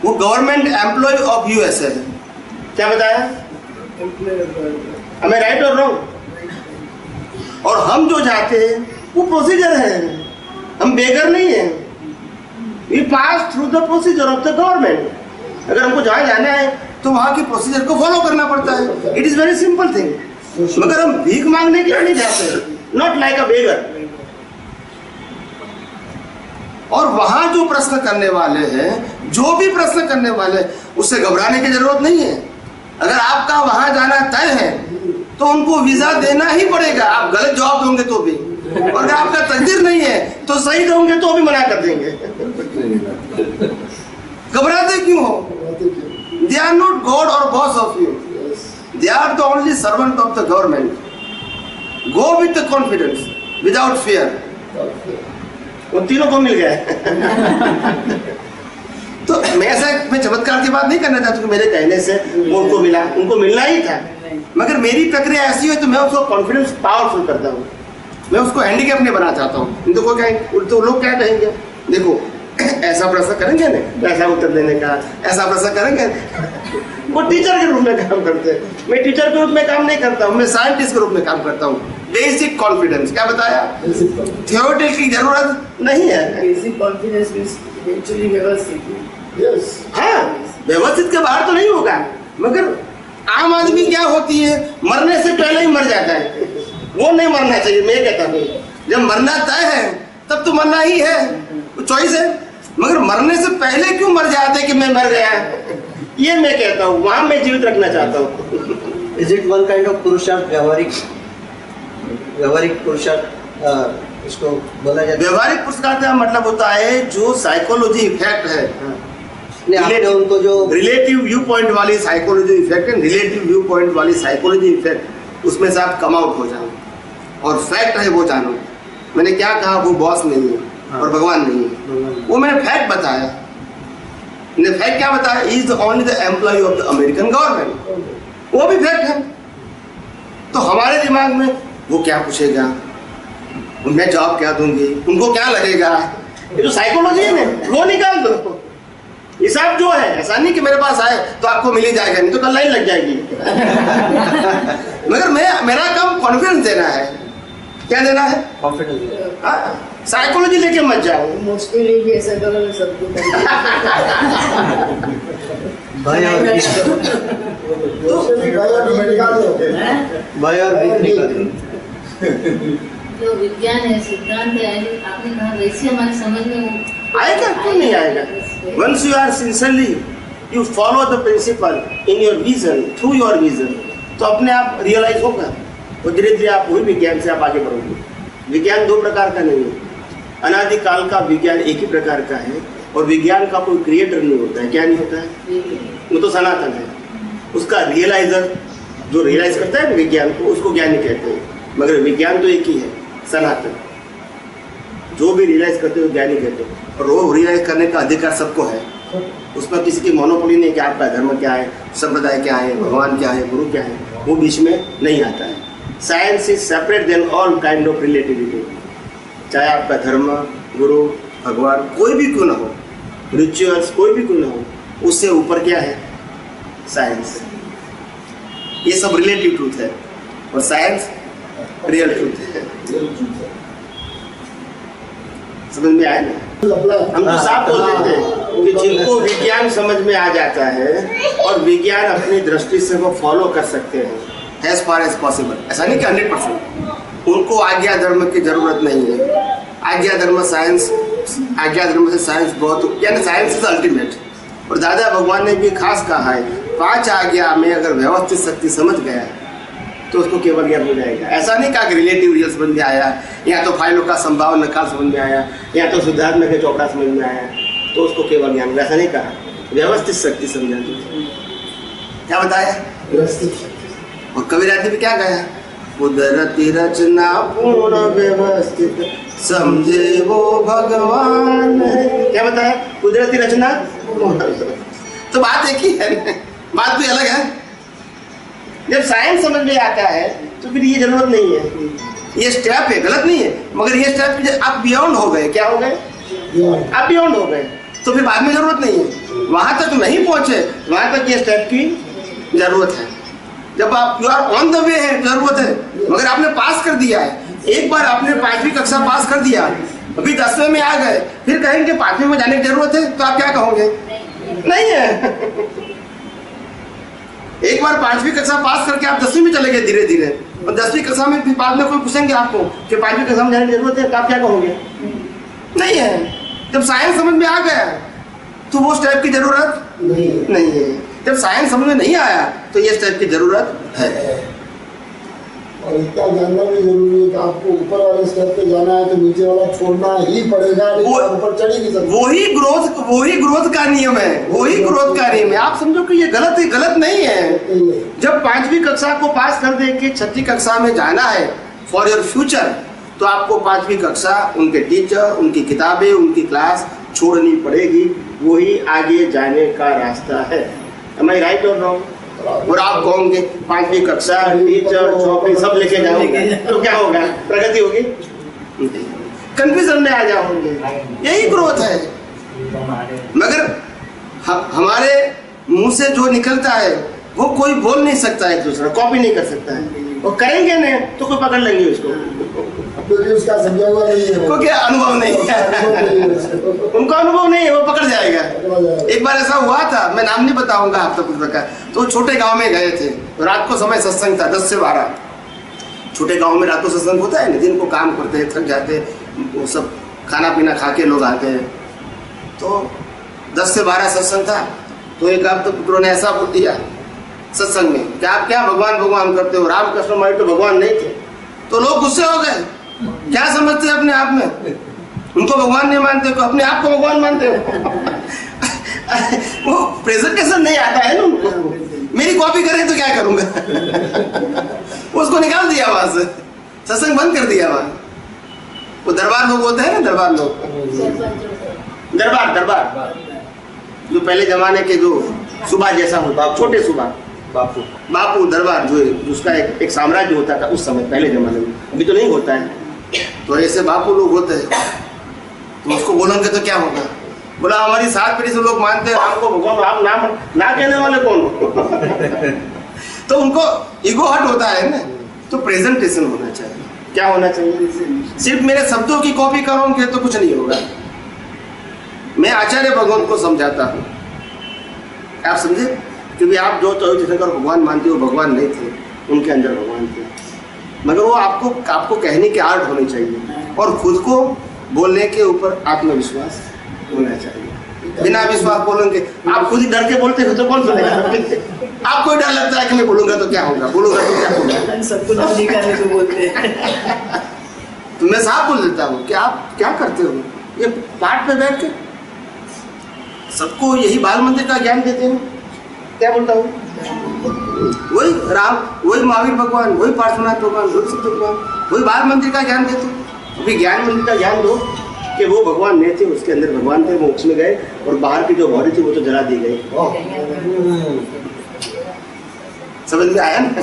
वो गवर्नमेंट एम्प्लॉय ऑफ यूएसए है। क्या बताया? Am I right or wrong? और हम जो जाते हैं वो प्रोसीजर है, हम बेगर नहीं है। We pass through the procedure of the government. अगर हमको जहाँ जाना है तो वहाँ के प्रोसीजर को फॉलो करना पड़ता है। It is very simple thing. मगर हम भीख मांगने के लिए नहीं जाते, नॉट लाइक अ बेगर। और वहां जो प्रश्न करने वाले हैं, जो भी प्रश्न करने वाले, उससे घबराने की जरूरत नहीं है। अगर आपका वहां जाना तय है तो उनको वीजा देना ही पड़ेगा। आप गलत जवाब दोगे तो भी, और अगर आपका तकदीर नहीं है तो सही दोगे तो भी मना कर देंगे। घबराते क्यों हो? दे आर नॉट गॉड और boss of you, they are the only servant of the government. Go with the confidence without fear. उन तीनों को मिल गया। तो मैं चमत्कार की बात नहीं करना चाहता कि मेरे कहने से उनको मिला, उनको मिलना ही था। मगर मेरी प्रक्रिया ऐसी है तो मैं उसको कॉन्फिडेंस पावरफुल करता हूँ, मैं उसको हैंडीकैप नहीं बनाना चाहता हूँ। तो लोग क्या कहेंगे, देखो ऐसा प्रश्न करेंगे ना, ऐसा उत्तर देने का, ऐसा प्रश्न करेंगे। वो टीचर के रूप में काम करते हैं, मैं टीचर के रूप में काम नहीं करता हूँ, मैं साइंटिस्ट के रूप में काम करता हूँ। बेसिक कॉन्फिडेंस, क्या बताया? थ्योरी की जरूरत नहीं है। बेसिक कॉन्फिडेंस मींस एक्चुअली व्यवस्थित। हाँ, व्यवस्थित के बाहर तो नहीं होगा, मगर आम आदमी क्या होती है, मरने से पहले ही मर जाता है। वो नहीं मरना चाहिए। मैं कहता हूँ जब मरना तय है तब तो मरना ही है, चॉइस है। मगर मरने से पहले क्यों मर जाते कि मैं मर गया, ये मैं कहता हूँ, वहां मैं जीवित रखना चाहता हूँ। Is it one kind of पुरुषार्थ, व्यवहारिक पुरुषार्थ इसको बोला जाता है? व्यवहारिक पुरुषार्थ का मतलब होता है जो साइकोलॉजी इफेक्ट है, उनको जो रिलेटिव व्यू पॉइंट वाली साइकोलॉजी इफेक्ट है, रिलेटिव व्यू पॉइंट वाली साइकोलॉजी इफेक्ट, उसमें से आप कम आउट हो जाओ और फैक्ट है वो जानो। मैंने क्या कहा, वो बॉस नहीं है और भगवान नहीं है, वो मैंने फैक्ट बताया। फैक्ट क्या बताया, is the only the employ of the American government, वो भी फैक्ट है। तो हमारे दिमाग में वो क्या पूछेगा, मैं जवाब क्या दूंगी, उनको क्या लगेगा, ये जो साइकोलॉजी है ना वो निकाल दो। हिसाब जो है, ऐसा नहीं कि मेरे पास आए तो आपको मिल ही जाएगा, नहीं तो कल लाइन लग जाएगी। मगर मेरा काम कॉन्फिडेंस देना है। क्या देना है? कॉन्फिडेंस। साइकोलॉजी लेके मत जाओ। मुझके लिए भी ऐसा करो सबको। भाई और भाई और जो विज्ञान है, सिद्धांत है, आपने कहा वैसे हमारी समझ में आएगा, क्यों नहीं आएगा? Once you are sincerely, you follow the principle in your vision, through your vision, तो अपने आप रियलाइज होगा और धीरे धीरे आप वही विज्ञान से आप आगे बढ़ोगे। विज्ञान दो प्रकार का नहीं है, अनादिकाल का विज्ञान एक ही प्रकार का है, और विज्ञान का कोई क्रिएटर नहीं होता है। क्या नहीं होता है? वो तो सनातन है। उसका रियलाइजर जो रियलाइज करता है विज्ञान को, उसको ज्ञानी कहते हैं। मगर विज्ञान तो एक ही है, सनातन। जो भी रियलाइज करते हो ज्ञानी कहते हो, और वो रियलाइज करने का अधिकार सबको है। उसमें किसी की मोनोपोली नहीं कि आपका धर्म क्या है, संप्रदाय क्या है, भगवान क्या है, गुरु क्या है, वो बीच में नहीं आता है। Science is separate than all kind of relativity. चाहे आपका धर्म, गुरु, भगवान कोई भी क्यों ना हो, रिचुअल्स कोई भी क्यों ना हो, उससे ऊपर क्या है? साइंस। ये सब रिलेटिव ट्रूथ है और साइंस रियल ट्रूथ है। समझ में आया ना? हम तो साफ बोल देते हैं कि जिनको विज्ञान समझ में आ जाता है और विज्ञान अपनी दृष्टि से वो फॉलो कर सकते हैं एज फार एज पॉसिबल, ऐसा नहीं कि 100%, उनको आज्ञा धर्म की जरूरत नहीं है। आज्ञा धर्म साइंस, आज्ञा धर्म से साइंस बहुत, यानी साइंस इज अल्टीमेट। और दादा भगवान ने भी खास कहा है, 5 आज्ञा में अगर व्यवस्थित शक्ति समझ गया तो उसको केवल ज्ञान हो जाएगा। ऐसा नहीं कहा कि रिलेटिव रियल समझ में आया, या तो फाइलों का संभावना निकाल समझ में आया, या तो सिद्धार्थ में के चौपड़ा समझ में आया तो उसको केवल ज्ञान, वैसा नहीं कहा। व्यवस्थित शक्ति समझा दी। क्या बताया? और कबीर ने भी क्या कहा? कुदरती रचना पूर्ण व्यवस्थित समझे वो भगवान है। क्या बताया? कुदरती रचना। तो बात एक ही है, बात भी अलग है। जब साइंस समझ में आता है तो फिर ये जरूरत नहीं है, ये स्टेप है, गलत नहीं है, मगर ये स्टेप आप बियॉन्ड हो गए। क्या हो गए? आप बियॉन्ड हो गए, तो फिर बाद में जरूरत नहीं है। वहां तक नहीं पहुंचे, वहां तक ये स्टेप की जरूरत है। जब आप you are on the way है, जरूरत है, मगर आपने पास कर दिया है। एक बार आपने 5वीं कक्षा पास कर दिया, अभी 10वें में आ गए, फिर कहेंगे 5वीं में जाने की जरूरत है, तो आप क्या कहोगे? नहीं है। एक बार 5वीं कक्षा पास करके आप 10वीं में चले गए धीरे धीरे, और 10वीं कक्षा में फिर बाद में कोई पूछेंगे आपको कि 5वीं कक्षा में जाने की जरूरत है, तो आप क्या कहोगे? नहीं है। जब साइंस समझ में आ गया तो वो स्टेप की जरूरत नहीं है। जब साइंस समझ में नहीं आया तो ये स्टेप की जरूरत है। और इतना जानना भी जरूरी है कि आपको ऊपर वाले स्टेप पे जाना है तो नीचे वाला छोड़ना ही पड़ेगा, ऊपर चढ़ ही नहीं सकते। वही ग्रोथ का नियम है, वही ग्रोथ का नियम है। आप समझो कि ये गलत है, गलत नहीं है। जब 5वीं कक्षा को पास कर दे के 6ठी कक्षा में जाना है फॉर योर फ्यूचर, तो आपको 5वीं कक्षा, उनके टीचर, उनकी किताबें, उनकी क्लास छोड़नी पड़ेगी। वही आगे जाने का रास्ता है। Am I right or wrong? और आप कहोगे 5वीं कक्षा, टीचर, चौपड़ी सब लेके जाओगे तो क्या होगा? प्रगति होगी? कंफ्यूजन में आ जाओगे। यही ग्रोथ है। मगर हमारे मुंह से जो निकलता है वो कोई बोल नहीं सकता, एक दूसरा कॉपी नहीं कर सकता है। और करेंगे नहीं तो कोई पकड़ लेंगे उसको, क्योंकि उसका समझा हुआ नहीं है, क्योंकि अनुभव नहीं है। उनका अनुभव नहीं है, वो पकड़ जाएगा। एक बार ऐसा हुआ था, मैं नाम नहीं बताऊंगा आप तक का, तो छोटे गांव में गए थे, रात को समय सत्संग था 10 से 12। छोटे गांव में रात को सत्संग होता है ना, दिन को काम करते हैं, थक जाते, वो सब खाना पीना खा के लोग आते हैं। तो 10 से 12 सत्संग था। तो एक आप तो पुत्रों ने ऐसा बोल दिया सत्संग में कि आप क्या भगवान भगवान करते हो, रामकृष्ण हमारे तो भगवान नहीं थे। तो लोग गुस्से हो गए, क्या समझते हैं अपने आप में, उनको भगवान नहीं मानते, तो अपने आप को भगवान मानते हो। वो प्रेजेंटेशन नहीं आता है ना उनको। मेरी कॉपी करें तो क्या करूंगा। उसको निकाल दिया वहां से, सत्संग बंद कर दिया वहां। वो दरबार लोग होते हैं ना, दरबार लोग, दरबार जो पहले जमाने के जो सुबह जैसा होता, छोटे सुबह, बापू बापू दरबार जो उसका एक साम्राज्य होता था उस समय, पहले जमाने में, अभी तो नहीं होता है। तो ऐसे बापू लोग होते हैं, तो उसको बोलेंगे तो क्या होगा? बोला हमारी 7 पीढ़ी से लोग मानते हैं हमको भगवान, आप ना कहने वाले कौन हो? तो उनको ईगो हट होता है ना। तो प्रेजेंटेशन होना चाहिए। क्या होना चाहिए? सिर्फ मेरे शब्दों की कॉपी करोगे तो कुछ नहीं होगा। मैं आचार्य भगवान को समझाता हूँ, आप समझे? क्योंकि आप जो तीर्थंकर भगवान मानते हो, भगवान नहीं थे, उनके अंदर भगवान थे। मगर वो आपको कहने की आर्ट होनी चाहिए और खुद को बोलने के ऊपर आत्मविश्वास होना चाहिए। बिना विश्वास बोलेंगे, आप खुद ही डर के बोलते हो तो कौन सुनेगा? आपको डर लगता है कि मैं बोलूंगा तो क्या होगा, बोलूंगा तो क्या होगा? सबको निकालने को बोलते हैं। तो मैं साफ बोल देता हूँ कि आप क्या करते हो, ये पाठ पे बैठ के सबको यही बाल मंदिर का ज्ञान देते हैं। क्या बोलता हूँ? वही राम, वही महावीर भगवान, वही पार्श्वनाथ भगवान, वही सिद्ध भगवान, वही बाल मंदिर का ज्ञान देते हो। अभी ज्ञान मंदिर का ज्ञान दो कि वो भगवान नहीं थे, उसके अंदर भगवान थे, मोक्ष में गए और बाहर की जो बॉडी थी वो तो जला दी गई। समझ में आया ना?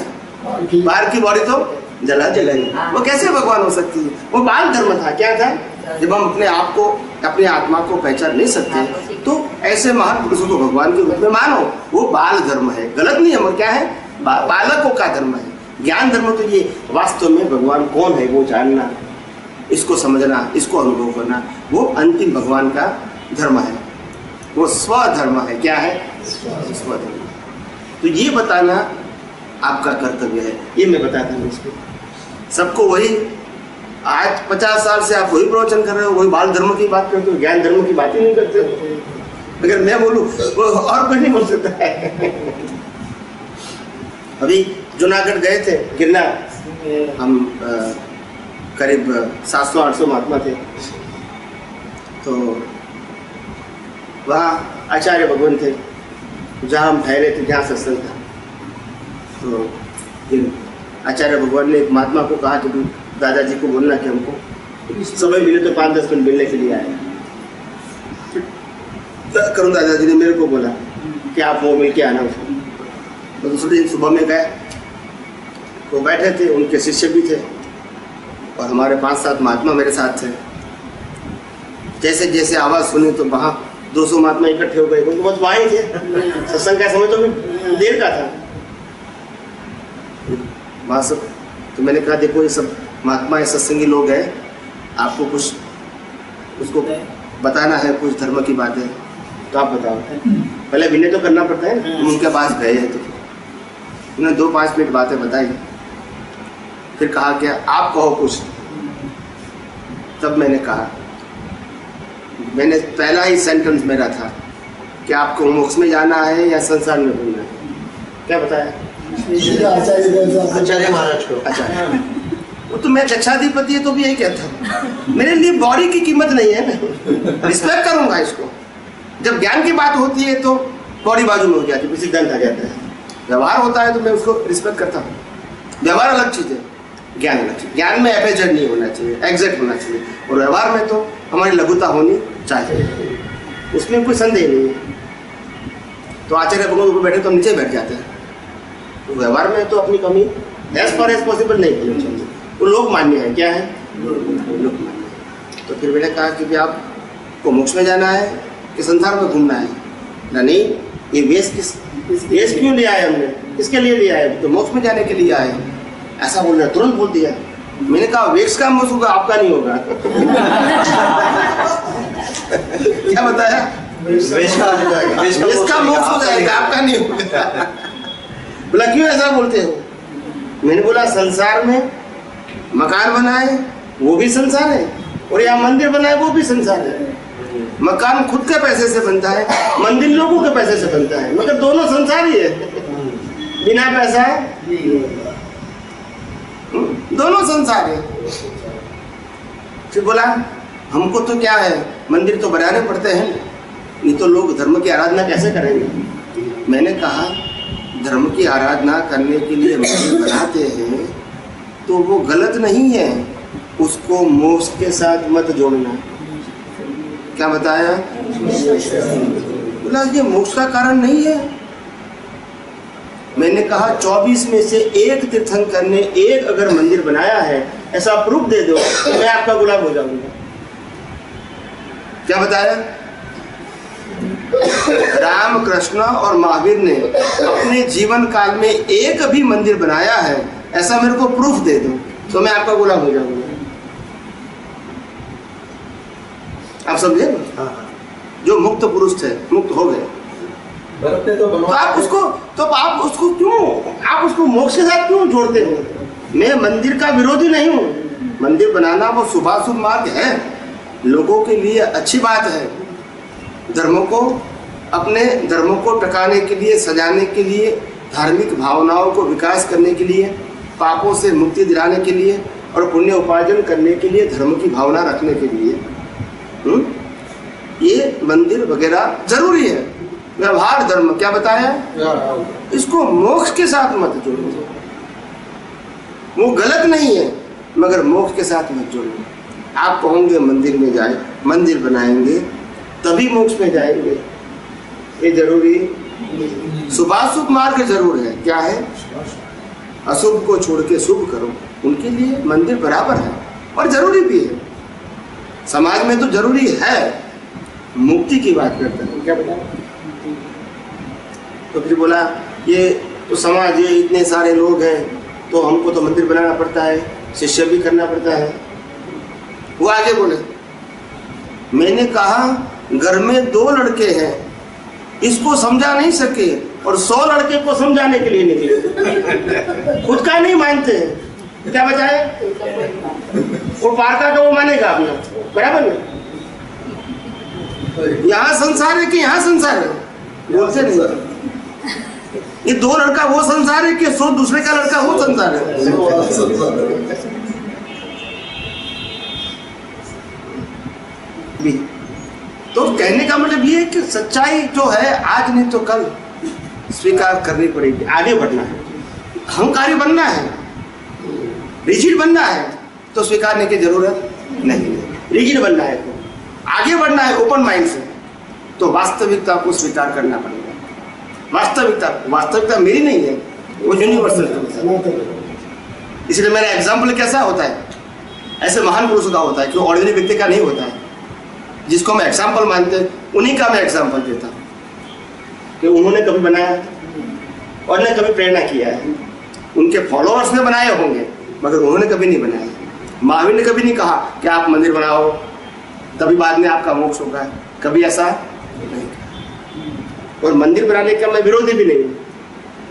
बाहर की बॉडी तो जला दी गई। वो कैसे भगवान हो सकती है? वो बाल धर्म था। क्या था? जब हम अपने आप को, अपनी आत्मा को पहचान नहीं सकते तो ऐसे महान पुरुषों को भगवान के रूप में मानो। वो बाल धर्म है, गलत नहीं है। और क्या है? बालकों का धर्म है। ज्ञान धर्म तो ये वास्तव में भगवान कौन है वो जानना, इसको समझना, इसको अनुभव करना, वो अंतिम भगवान का धर्म है। वो स्वधर्म है। क्या है? स्वधर्म। तो ये बताना आपका कर्तव्य है। ये मैं बताता हूँ इसको सबको। वही आज 50 साल से आप वही प्रवचन कर रहे हो, वही बाल धर्म की बात करते हो, ज्ञान धर्म की बात ही नहीं करते हो। अगर मैं बोलूं वो और कोई नहीं बोल सकता है। अभी जूनागढ़ गए थे, गिरनार, हम करीब 700-800 महात्मा थे। तो वहाँ आचार्य भगवान थे, जहाँ हम ठहरे थे, जहाँ सत्संग था। तो आचार्य भगवान ने एक महात्मा को कहा कि तुम दादाजी को बोलना कि हमको समय मिले तो 5-10 मिनट मिलने के लिए आए। करुण दादाजी ने मेरे को बोला कि आप वो मिल के आना उसको। तो दूसरे दिन सुबह में गए, वो बैठे थे, उनके शिष्य भी थे और हमारे 5-7 महात्मा मेरे साथ थे। जैसे जैसे आवाज़ सुनी तो वहाँ 200 महात्मा इकट्ठे हो गए, क्योंकि बस वहाँ ही थे। सत्संग का समय तो देर का था वहाँ सब। तो मैंने कहा देखो ये सब महात्मा है, सत्संगी लोग हैं, आपको कुछ उसको बताना है, कुछ धर्म की बात है तो आप बताओ। पहले विनय तो करना पड़ता है ना। उनके पास गए हैं तो उन्होंने 2-5 मिनट बातें बताई, फिर कहा कि आप कहो कुछ। तब मैंने कहा, मैंने पहला ही सेंटेंस मेरा था कि आपको मोक्ष में जाना है या संसार में घूमना है। क्या बताया? आचार्य महाराज को। अच्छा, वो तो मैं कक्षाधिपति है तो भी यही कहता हूँ, मेरे लिए बॉडी की कीमत नहीं है ना। रिस्पेक्ट करूंगा इसको। जब ज्ञान की बात होती है तो बॉडी बाजू में हो जाती है, सिद्धांत आ जाता है। व्यवहार होता है तो मैं उसको रिस्पेक्ट करता हूँ। व्यवहार अलग चीज़ है, ज्ञान अलग चीज़। ज्ञान में एपेचर नहीं होना चाहिए, एग्जैक्ट होना चाहिए। और व्यवहार में तो हमारी लघुता होनी चाहिए, उसमें कोई संदेह नहीं है। तो आचार्य भगवान ऊपर बैठे तो हम नीचे बैठ जाते हैं। तो व्यवहार में तो अपनी कमी एज फार एज पॉसिबल नहीं करनी चाहिए। वो लोग मान्य है। क्या है? लोग मान्य। तो फिर मैंने कहा कि आपको मोक्ष में जाना है कि संसार में घूमना है? नहीं, ये वेश क्यों लिया है हमने? किसके लिए लिया है? तो मोक्ष में जाने के लिए आए। ऐसा बोल रहा, तुरंत बोल दिया। मैंने कहा वेश का मोक्ष होगा, आपका नहीं होगा। क्या बताया? वेश इसका मोक्ष हो जाएगा, आपका नहीं होगा। बोला क्यों ऐसा बोलते हो? मैंने बोला संसार में मकान बनाए वो भी संसार है, और यहाँ मंदिर बनाए वो भी संसार है। मकान खुद के पैसे से बनता है, मंदिर लोगों के पैसे से बनता है, मगर दोनों संसार ही है। बिना पैसा दोनों संसार है। फिर बोला हमको तो क्या है, मंदिर तो बनाने पड़ते हैं, नहीं तो लोग धर्म की आराधना कैसे करेंगे? मैंने कहा धर्म की आराधना करने के लिए मंदिर बनाते हैं तो वो गलत नहीं है, उसको मोक्ष के साथ मत जोड़ना। क्या बताया? बोला ये मोक्ष का कारण नहीं है। मैंने कहा 24 में से एक तीर्थंकर ने एक अगर मंदिर बनाया है, ऐसा प्रूफ दे दो तो मैं आपका गुलाम हो जाऊंगा। क्या बताया? राम, कृष्ण और महावीर ने अपने जीवन काल में एक भी मंदिर बनाया है, ऐसा मेरे को प्रूफ दे दो तो मैं आपका गुलाम हो जाऊंगा। आप समझे ना? जो मुक्त पुरुष थे, मुक्त हो गए, तो आप उसको क्यों, आप उसको मोक्ष के साथ क्यों जोड़ते हो? मैं मंदिर का विरोधी नहीं हूँ। मंदिर बनाना वो शुभाशुभ मार्ग है, लोगों के लिए अच्छी बात है। धर्मों को, अपने धर्मों को टकाने के लिए, सजाने के लिए, धार्मिक भावनाओं को विकास करने के लिए, पापों से मुक्ति दिलाने के लिए और पुण्य उपार्जन करने के लिए, धर्म की भावना रखने के लिए ये मंदिर वगैरह जरूरी है। व्यवहार धर्म क्या बताया? इसको मोक्ष के साथ मत जोड़ो। वो गलत नहीं है, मगर मोक्ष के साथ मत जोड़ो। आप कहोगे मंदिर में जाए, मंदिर बनाएंगे तभी मोक्ष में जाएंगे, ये जरूरी? शुभाशुभ मार्ग जरूर है। क्या है? अशुभ को छोड़ के शुभ करो, उनके लिए मंदिर बराबर है और जरूरी भी है। समाज में तो जरूरी है। मुक्ति की बात करते हैं, क्या बताया? तो फिर बोला ये तो समाज, ये इतने सारे लोग हैं तो हमको तो मंदिर बनाना पड़ता है, शिष्य भी करना पड़ता है। वो आगे बोले, मैंने कहा घर में 2 लड़के हैं, इसको समझा नहीं सके और 100 लड़के को समझाने के लिए निकले, खुद का नहीं मानते हैं। क्या बचाए? वो पारका का वो मानेगा अपना, बराबर ना? यहाँ संसार है कि यहाँ संसार है, बोलते नहीं। ये 2 लड़का वो संसार है कि 100 दूसरे का लड़का वो संसार है। तो कहने का मतलब ये है कि सच्चाई जो है आज नहीं तो कल स्वीकार करनी पड़ेगी। आगे बढ़ना है, अहंकारी बनना है, रिजिड बनना है तो स्वीकारने की जरूरत नहीं है। रिजिड बनना है तो आगे बढ़ना है ओपन माइंड से, तो वास्तविकता को स्वीकार करना पड़ेगा। वास्तविकता मेरी नहीं है, वो यूनिवर्सल है। इसलिए मेरा एग्जाम्पल कैसा होता है? ऐसे महान पुरुषों का होता है कि ऑर्डिनरी व्यक्ति का नहीं होता है। जिसको हम एग्जाम्पल मानते हैं उन्हीं का मैं एग्जाम्पल देता हूँ कि उन्होंने कभी बनाया और ने कभी प्रेरणा किया है। उनके फॉलोअर्स ने बनाए होंगे मगर उन्होंने कभी नहीं बनाया। महावीर ने कभी नहीं कहा कि आप मंदिर बनाओ तभी बाद में आपका मोक्ष होगा, कभी ऐसा नहीं। और मंदिर बनाने का मैं विरोधी भी नहीं हूँ,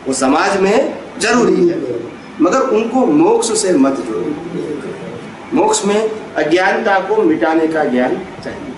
वो समाज में जरूरी है, मगर उनको मोक्ष से मत जोड़ो। मोक्ष में अज्ञानता को मिटाने का ज्ञान चाहिए।